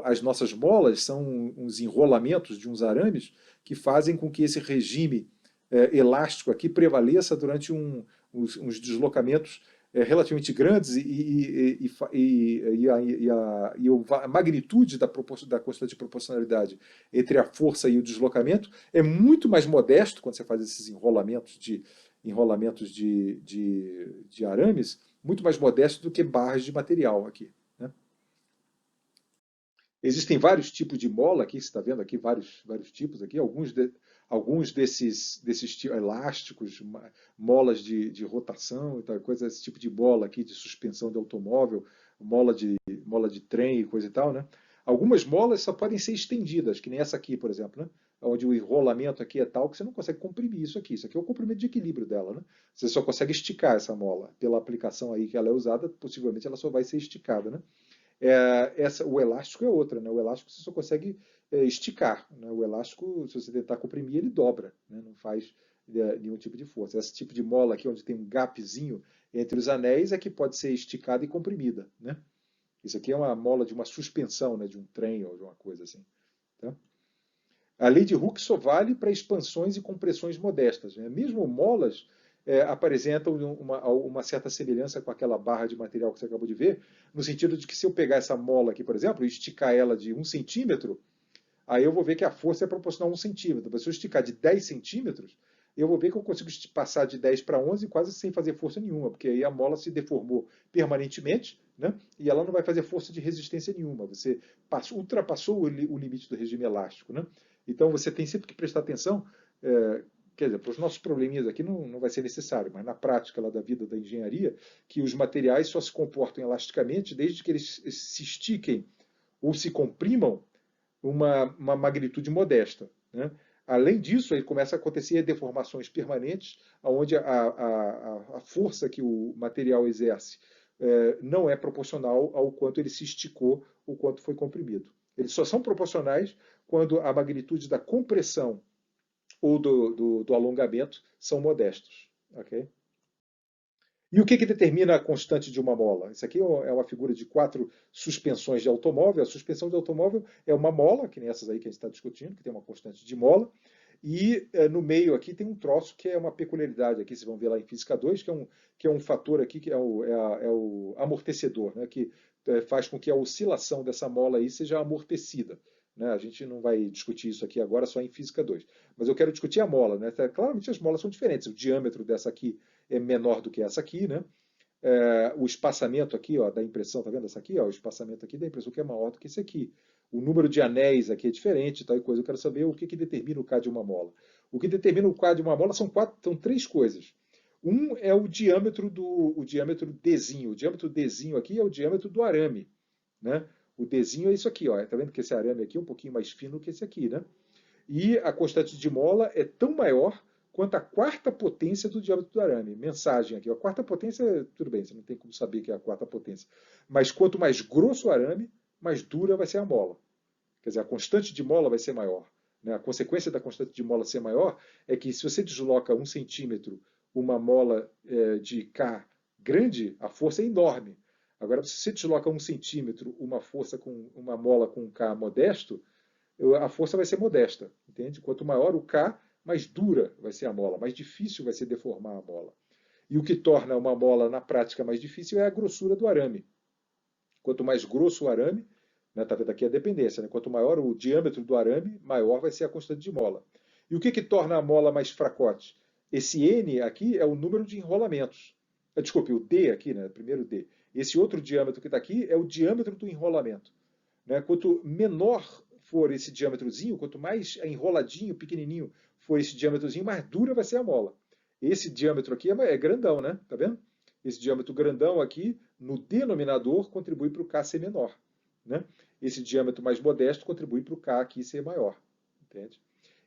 as nossas molas são uns enrolamentos de uns arames que fazem com que esse regime elástico aqui prevaleça durante uns deslocamentos relativamente grandes a magnitude da constante de proporcionalidade entre a força e o deslocamento é muito mais modesto quando você faz esses enrolamentos de arames, muito mais modesto do que barras de material aqui. Né? Existem vários tipos de mola aqui, você está vendo aqui vários tipos aqui, alguns desses elásticos, molas de rotação e tal coisa, esse tipo de mola aqui de suspensão de automóvel, mola de trem e coisa e tal, né? Algumas molas só podem ser estendidas, que nem essa aqui, por exemplo, né? Onde o enrolamento aqui é tal que você não consegue comprimir isso aqui. Isso aqui é o comprimento de equilíbrio dela, né? Você só consegue esticar essa mola. Pela aplicação aí que ela é usada, possivelmente ela só vai ser esticada, né? O elástico é outra, né? O elástico você só consegue esticar. Né? O elástico, se você tentar comprimir, ele dobra, né? Não faz nenhum tipo de força. Esse tipo de mola aqui, onde tem um gapzinho entre os anéis, é que pode ser esticada e comprimida. Né? Isso aqui é uma mola de uma suspensão, né? De um trem ou de uma coisa assim. Tá? A lei de Hooke só vale para expansões e compressões modestas. Né? Mesmo molas apresentam uma certa semelhança com aquela barra de material que você acabou de ver, no sentido de que se eu pegar essa mola aqui, por exemplo, e esticar ela de 1 centímetro, aí eu vou ver que a força é proporcional a 1 centímetro. Mas se eu esticar de 10 centímetros, eu vou ver que eu consigo passar de 10 para 11 quase sem fazer força nenhuma, porque aí a mola se deformou permanentemente, né? E ela não vai fazer força de resistência nenhuma. Você ultrapassou o limite do regime elástico. Né? Então você tem sempre que prestar atenção. Quer dizer, para os nossos probleminhas aqui não vai ser necessário, mas na prática lá da vida da engenharia, que os materiais só se comportam elasticamente desde que eles se estiquem ou se comprimam uma magnitude modesta. Né? Além disso, aí começa a acontecer deformações permanentes, onde a força que o material exerce não é proporcional ao quanto ele se esticou, o quanto foi comprimido. Eles só são proporcionais quando a magnitude da compressão ou do alongamento são modestos. Okay? E o que determina a constante de uma mola? Isso aqui é uma figura de 4 suspensões de automóvel. A suspensão de automóvel é uma mola, que nem essas aí que a gente está discutindo, que tem uma constante de mola. E no meio aqui tem um troço que é uma peculiaridade, aqui vocês vão ver lá em Física 2, que é um fator aqui, que é o amortecedor, né, que faz com que a oscilação dessa mola aí seja amortecida. Né? A gente não vai discutir isso aqui agora, só em Física 2. Mas eu quero discutir a mola. Né? Claramente as molas são diferentes. O diâmetro dessa aqui é menor do que essa aqui, né? O espaçamento aqui, ó, da impressão, tá vendo essa aqui? Ó, o espaçamento aqui da impressão que é maior do que esse aqui. O número de anéis aqui é diferente, tal coisa. Eu quero saber o que determina o K de uma mola. O que determina o K de uma mola são 3 coisas. Um é o diâmetro Dzinho. O diâmetro Dzinho aqui é o diâmetro do arame, né? O Dzinho é isso aqui, ó. Tá vendo que esse arame aqui é um pouquinho mais fino que esse aqui, né? E a constante de mola é tão maior quanto a quarta potência do diâmetro do arame. Mensagem aqui, a quarta potência, tudo bem, você não tem como saber que é a quarta potência. Mas quanto mais grosso o arame, mais dura vai ser a mola. Quer dizer, a constante de mola vai ser maior. Né? A consequência da constante de mola ser maior é que se você desloca 1 centímetro uma mola de K grande, a força é enorme. Agora, se você desloca 1 centímetro uma mola com K modesto, a força vai ser modesta, entende? Quanto maior o K, mais dura vai ser a mola, mais difícil vai ser deformar a mola. E o que torna uma mola na prática mais difícil é a grossura do arame. Quanto mais grosso o arame, né, tá vendo aqui a dependência, né? Quanto maior o diâmetro do arame, maior vai ser a constante de mola. E o que torna a mola mais fracote? Esse N aqui é o número de enrolamentos. Desculpe, o D aqui, né? Primeiro D. Esse outro diâmetro que está aqui é o diâmetro do enrolamento. Né? Quanto menor for esse diâmetrozinho, quanto mais enroladinho, pequenininho for esse diâmetrozinho, mais dura vai ser a mola. Esse diâmetro aqui é grandão, né? Tá vendo? Esse diâmetro grandão aqui, no denominador, contribui para o K ser menor. Né? Esse diâmetro mais modesto contribui para o K aqui ser maior. Entende?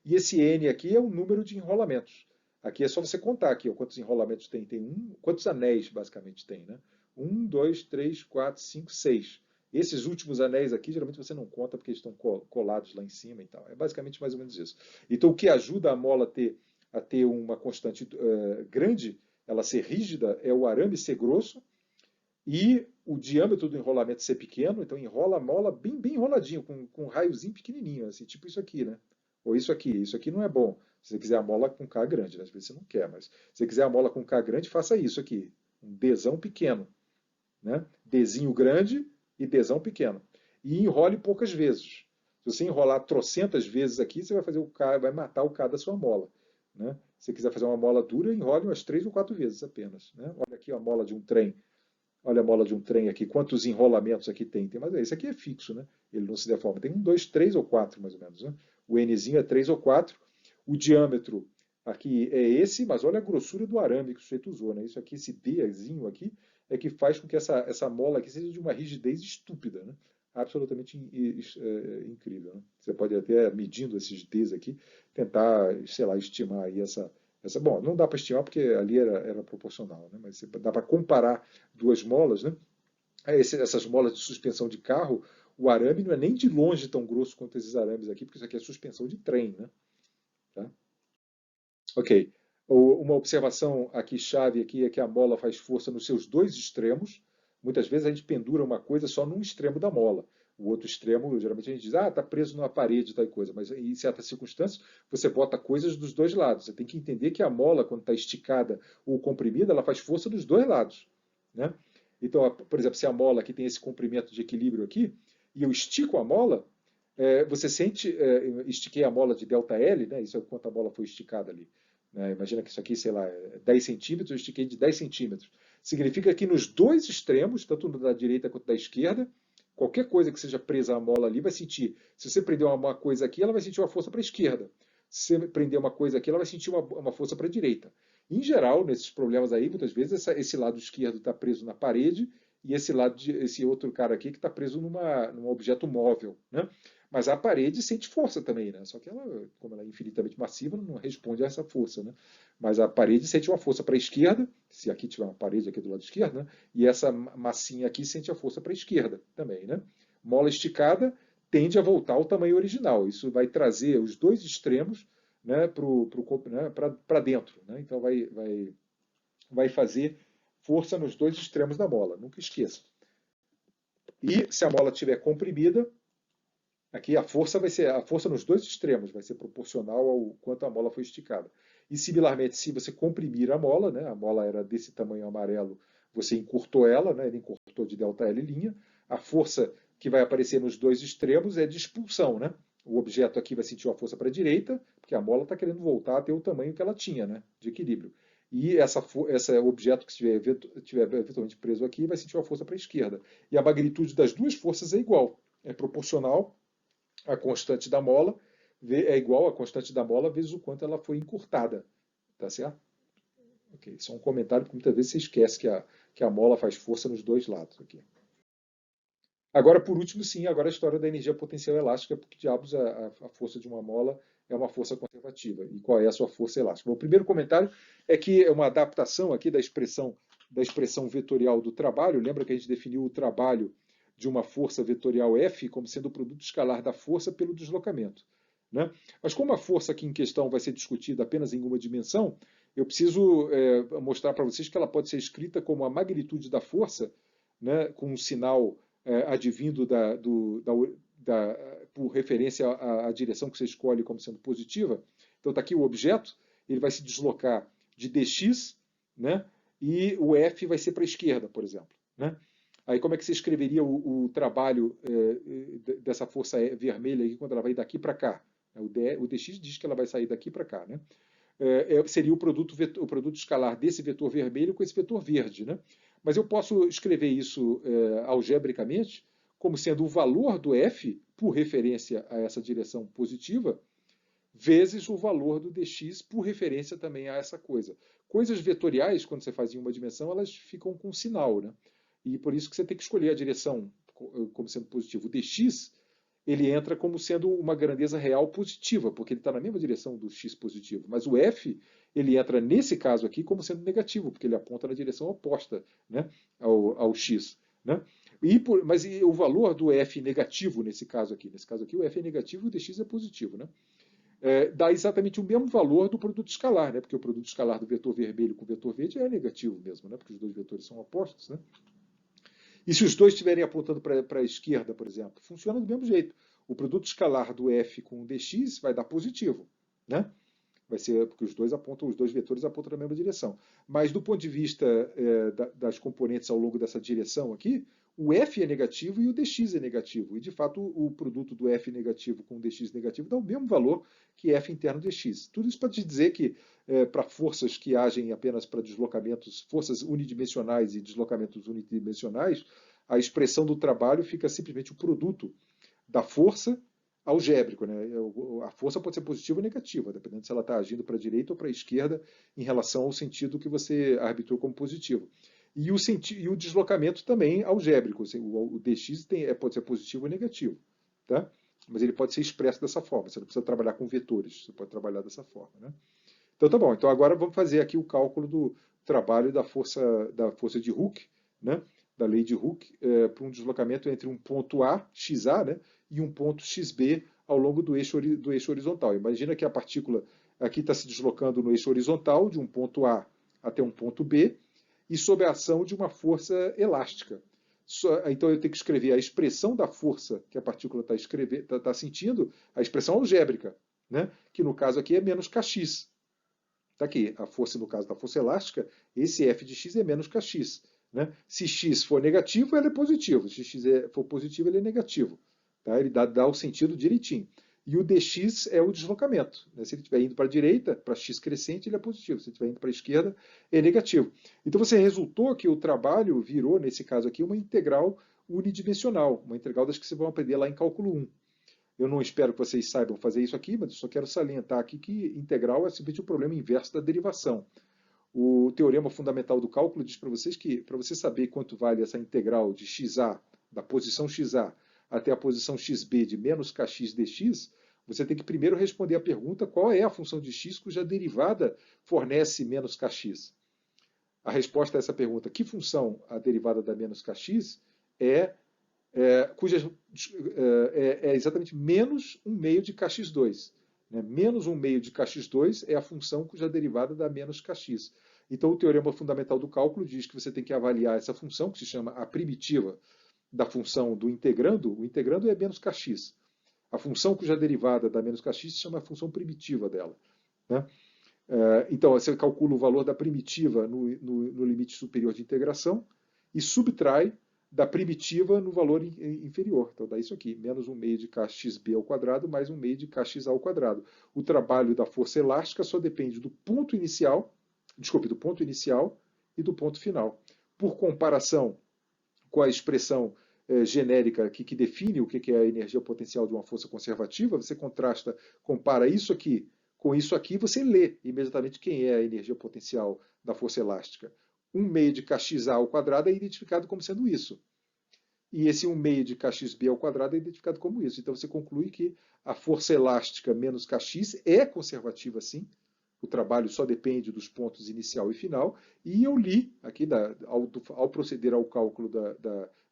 E esse N aqui é o número de enrolamentos. Aqui é só você contar aqui, ó, quantos enrolamentos tem. Quantos anéis, basicamente, tem. Né? 1, 2, 3, 4, 5, 6. Esses últimos anéis aqui, geralmente você não conta porque eles estão colados lá em cima e tal. É basicamente mais ou menos isso. Então, o que ajuda a mola a ter uma constante grande, ela ser rígida, é o arame ser grosso e o diâmetro do enrolamento ser pequeno. Então, enrola a mola bem, bem enroladinho, com um raiozinho pequenininho, assim, tipo isso aqui, né? Ou isso aqui. Isso aqui não é bom. Se você quiser a mola com K grande, né? Às vezes você não quer, mas se você quiser a mola com K grande, faça isso aqui. Um Dzão pequeno. Né? Dzinho grande e Dzão pequeno. E enrole poucas vezes. Se você enrolar trocentas vezes aqui, você vai fazer o K, vai matar o K da sua mola. Né? Se você quiser fazer uma mola dura, enrole umas 3 ou 4 vezes apenas. Né? Olha aqui a mola de um trem. Olha a mola de um trem aqui. Quantos enrolamentos aqui tem? Mas esse aqui é fixo, né? Ele não se deforma. Tem 1, 2, 3 ou 4, mais ou menos. Né? O Nzinho é 3 ou 4. O diâmetro aqui é esse, mas olha a grossura do arame que o sujeito usou. Né? Isso aqui, esse Dzinho aqui, é que faz com que essa mola aqui seja de uma rigidez estúpida. Né? Absolutamente incrível. Né? Você pode até, medindo esses Ds aqui, tentar, sei lá, estimar aí bom, não dá para estimar porque ali era proporcional, né? Mas dá para comparar duas molas, né? Essas molas de suspensão de carro, o arame não é nem de longe tão grosso quanto esses arames aqui, porque isso aqui é suspensão de trem, né? Tá? Ok. Uma observação aqui chave aqui é que a mola faz força nos seus dois extremos. Muitas vezes a gente pendura uma coisa só num extremo da mola. O outro extremo, geralmente a gente diz, está preso numa parede, tal coisa. Mas em certas circunstâncias, você bota coisas dos dois lados. Você tem que entender que a mola, quando está esticada ou comprimida, ela faz força dos dois lados. Né? Então, por exemplo, se a mola aqui tem esse comprimento de equilíbrio aqui, e eu estico a mola, você sente, estiquei a mola de ΔL, né? Isso é quanto a mola foi esticada ali. Né? Imagina que isso aqui, sei lá, é 10 centímetros, eu estiquei de 10 centímetros. Significa que nos dois extremos, tanto da direita quanto da esquerda, qualquer coisa que seja presa à mola ali vai sentir. Se você prender uma coisa aqui, ela vai sentir uma força para a esquerda. Se você prender uma coisa aqui, ela vai sentir uma força para a direita. Em geral, nesses problemas aí, muitas vezes esse lado esquerdo está preso na parede e esse outro cara aqui que está preso num objeto móvel. Né? Mas a parede sente força também, né? Só que ela, como ela é infinitamente massiva, não responde a essa força, né? Mas a parede sente uma força para a esquerda, se aqui tiver uma parede aqui do lado esquerdo, né? E essa massinha aqui sente a força para a esquerda também, né? Mola esticada tende a voltar ao tamanho original. Isso vai trazer os dois extremos, né, para dentro, né? Então vai fazer força nos dois extremos da mola, nunca esqueça. E se a mola estiver comprimida, aqui a força vai ser a força nos dois extremos, vai ser proporcional ao quanto a mola foi esticada. E similarmente, se você comprimir a mola, né, a mola era desse tamanho amarelo, você encurtou ela, né, ele encurtou de ΔL', a força que vai aparecer nos dois extremos é de expulsão, né? O objeto aqui vai sentir uma força para a direita, porque a mola está querendo voltar a ter o tamanho que ela tinha, né, de equilíbrio. E esse objeto que estiver eventualmente preso aqui vai sentir uma força para a esquerda. E a magnitude das duas forças é igual, é proporcional. A constante da mola é igual à constante da mola vezes o quanto ela foi encurtada. Tá certo? Ok, só um comentário, porque muitas vezes você esquece que a mola faz força nos dois lados aqui. Agora, por último, sim, agora a história da energia potencial elástica, porque diabos a força de uma mola é uma força conservativa. E qual é a sua força elástica? Bom, o primeiro comentário é que é uma adaptação aqui da expressão vetorial do trabalho. Lembra que a gente definiu o trabalho de uma força vetorial F como sendo o produto escalar da força pelo deslocamento. Né? Mas como a força aqui em questão vai ser discutida apenas em uma dimensão, eu preciso mostrar para vocês que ela pode ser escrita como a magnitude da força, né, com um sinal advindo por referência à direção que você escolhe como sendo positiva. Então está aqui o objeto, ele vai se deslocar de dx, né, e o F vai ser para a esquerda, por exemplo. Né? Aí como é que você escreveria o trabalho dessa força vermelha aqui quando ela vai daqui para cá? O dx diz que ela vai sair daqui para cá. Né? Seria o produto escalar desse vetor vermelho com esse vetor verde. Né? Mas eu posso escrever isso algebricamente como sendo o valor do f, por referência a essa direção positiva, vezes o valor do dx por referência também a essa coisa. Coisas vetoriais, quando você faz em uma dimensão, elas ficam com sinal. Né? E por isso que você tem que escolher a direção como sendo positivo. O dx ele entra como sendo uma grandeza real positiva, porque ele está na mesma direção do x positivo. Mas o f, ele entra nesse caso aqui como sendo negativo, porque ele aponta na direção oposta, né, ao x. Né? Mas o valor do f negativo nesse caso aqui o f é negativo e o dx é positivo. Né? Dá exatamente o mesmo valor do produto escalar, né? Porque o produto escalar do vetor vermelho com o vetor verde é negativo mesmo, né? Porque os dois vetores são opostos. Né? E se os dois estiverem apontando para a esquerda, por exemplo, funciona do mesmo jeito. O produto escalar do f com o dx vai dar positivo. Né? Vai ser porque os dois vetores apontam na mesma direção. Mas do ponto de vista das componentes ao longo dessa direção aqui, o f é negativo e o dx é negativo. E de fato o produto do f negativo com o dx negativo dá o mesmo valor que f interno dx. Tudo isso para te dizer que para forças que agem apenas para deslocamentos, forças unidimensionais e deslocamentos unidimensionais, a expressão do trabalho fica simplesmente o produto da força algébrico. Né? A força pode ser positiva ou negativa, dependendo se ela está agindo para a direita ou para a esquerda em relação ao sentido que você arbitrou como positivo. E o deslocamento também algébrico. O dx pode ser positivo ou negativo. Tá? Mas ele pode ser expresso dessa forma. Você não precisa trabalhar com vetores, você pode trabalhar dessa forma. Né? Então tá bom. Então agora vamos fazer aqui o cálculo do trabalho da força de Hooke, né? Da lei de Hooke, para um deslocamento entre um ponto A, xa, né? E um ponto xb ao longo do eixo horizontal. Imagina que a partícula aqui está se deslocando no eixo horizontal, de um ponto A até um ponto B, e sob a ação de uma força elástica. Então eu tenho que escrever a expressão da força que a partícula está sentindo, a expressão algébrica, né? Que no caso aqui é menos kx. Está aqui, a força, no caso da força elástica, esse f de x é menos kx. Né? Se x for negativo, ele é positivo. Se x for positivo, ele é negativo. Tá? Ele dá o sentido direitinho. E o dx é o deslocamento. Né? Se ele estiver indo para a direita, para x crescente, ele é positivo. Se ele estiver indo para a esquerda, é negativo. Então você resultou que o trabalho virou, nesse caso aqui, uma integral unidimensional, uma integral das que vocês vão aprender lá em cálculo 1. Eu não espero que vocês saibam fazer isso aqui, mas eu só quero salientar aqui que integral é simplesmente o problema inverso da derivação. O teorema fundamental do cálculo diz para vocês que, para você saber quanto vale essa integral de xa, da posição xa, até a posição xb de menos kx dx, você tem que primeiro responder a pergunta qual é a função de x cuja derivada fornece menos kx. A resposta a essa pergunta, que função a derivada da menos kx, é exatamente menos 1 meio de kx2. Né? Menos 1 meio de kx2 é a função cuja derivada dá menos kx. Então, o teorema fundamental do cálculo diz que você tem que avaliar essa função, que se chama a primitiva da função do integrando. O integrando é menos kx. A função cuja derivada dá menos kx se chama a função primitiva dela. Né? Então, você calcula o valor da primitiva no limite superior de integração e subtrai da primitiva no valor inferior. Então dá isso aqui, menos 1 meio de kxb ao quadrado mais 1 meio de kxa ao quadrado. O trabalho da força elástica só depende do ponto inicial e do ponto final. Por comparação com a expressão genérica que define o que é a energia potencial de uma força conservativa, você compara isso aqui Com isso aqui, você lê imediatamente quem é a energia potencial da força elástica. 1/2 de kxa ao quadrado é identificado como sendo isso. E esse 1/2 de kxb ao quadrado é identificado como isso. Então você conclui que a força elástica menos kx é conservativa sim. O trabalho só depende dos pontos inicial e final. E eu li aqui, ao proceder ao cálculo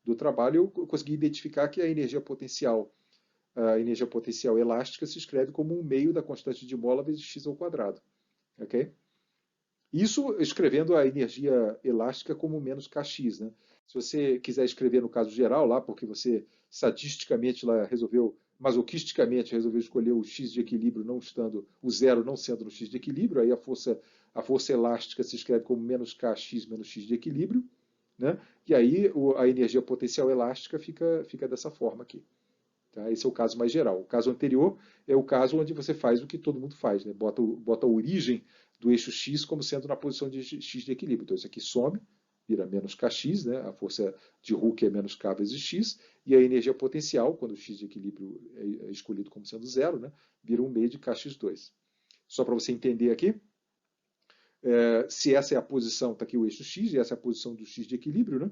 do trabalho, eu consegui identificar que a energia potencial elástica se escreve como 1/2 da constante de mola vezes x ao quadrado. Ok? Isso escrevendo a energia elástica como menos kx. Né? Se você quiser escrever no caso geral, lá, porque você sadisticamente lá resolveu, masoquisticamente resolveu escolher o x de equilíbrio não estando, o zero não sendo no x de equilíbrio, aí a força elástica se escreve como menos kx menos x de equilíbrio, né? E aí a energia potencial elástica fica dessa forma aqui. Tá? Esse é o caso mais geral. O caso anterior é o caso onde você faz o que todo mundo faz, né? Bota a origem do eixo x como sendo na posição de x de equilíbrio. Então isso aqui some, vira menos kx, né? A força de Hooke é menos k vezes x, e a energia potencial, quando o x de equilíbrio é escolhido como sendo zero, né? Vira 1/2 de kx2. Só para você entender aqui, se essa é a posição, está aqui o eixo x, e essa é a posição do x de equilíbrio, né?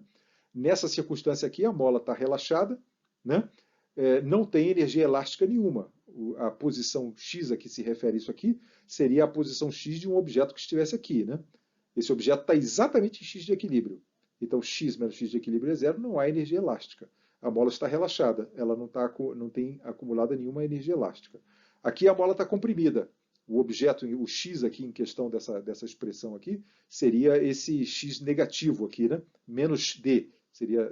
Nessa circunstância aqui, a mola está relaxada, né? Não tem energia elástica nenhuma. A posição x a que se refere isso aqui seria a posição x de um objeto que estivesse aqui. Né? Esse objeto está exatamente em x de equilíbrio. Então, x menos x de equilíbrio é zero, não há energia elástica. A mola está relaxada, ela não tem acumulada nenhuma energia elástica. Aqui a mola está comprimida. O objeto, o x aqui em questão dessa expressão aqui, seria esse x negativo aqui, né? Menos d. Seria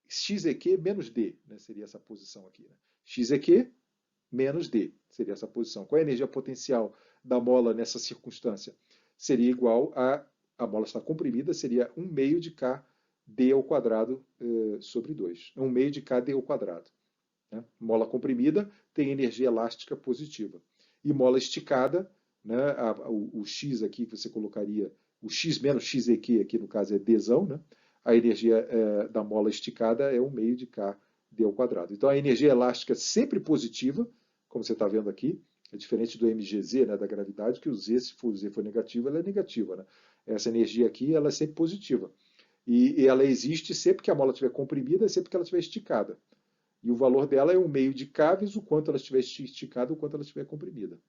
xeq menos d, né? Seria essa posição aqui. Né? Xeq menos d seria essa posição. Qual é a energia potencial da mola nessa circunstância? Seria igual a mola está comprimida, seria 1/2 de k d ao quadrado sobre 2. 1/2 de k d ao quadrado. Né? Mola comprimida tem energia elástica positiva. E mola esticada, né? O x aqui que você colocaria, o x menos xeq aqui no caso é dzão, né? A energia da mola esticada é 1/2 de k d ao quadrado. Então a energia elástica é sempre positiva, como você está vendo aqui, é diferente do mgz, né, da gravidade, que o z, se o z for negativo, ela é negativa. Né? Essa energia aqui ela é sempre positiva. E ela existe sempre que a mola estiver comprimida e sempre que ela estiver esticada. E o valor dela é 1/2 de k vezes o quanto ela estiver esticada ou o quanto ela estiver comprimida.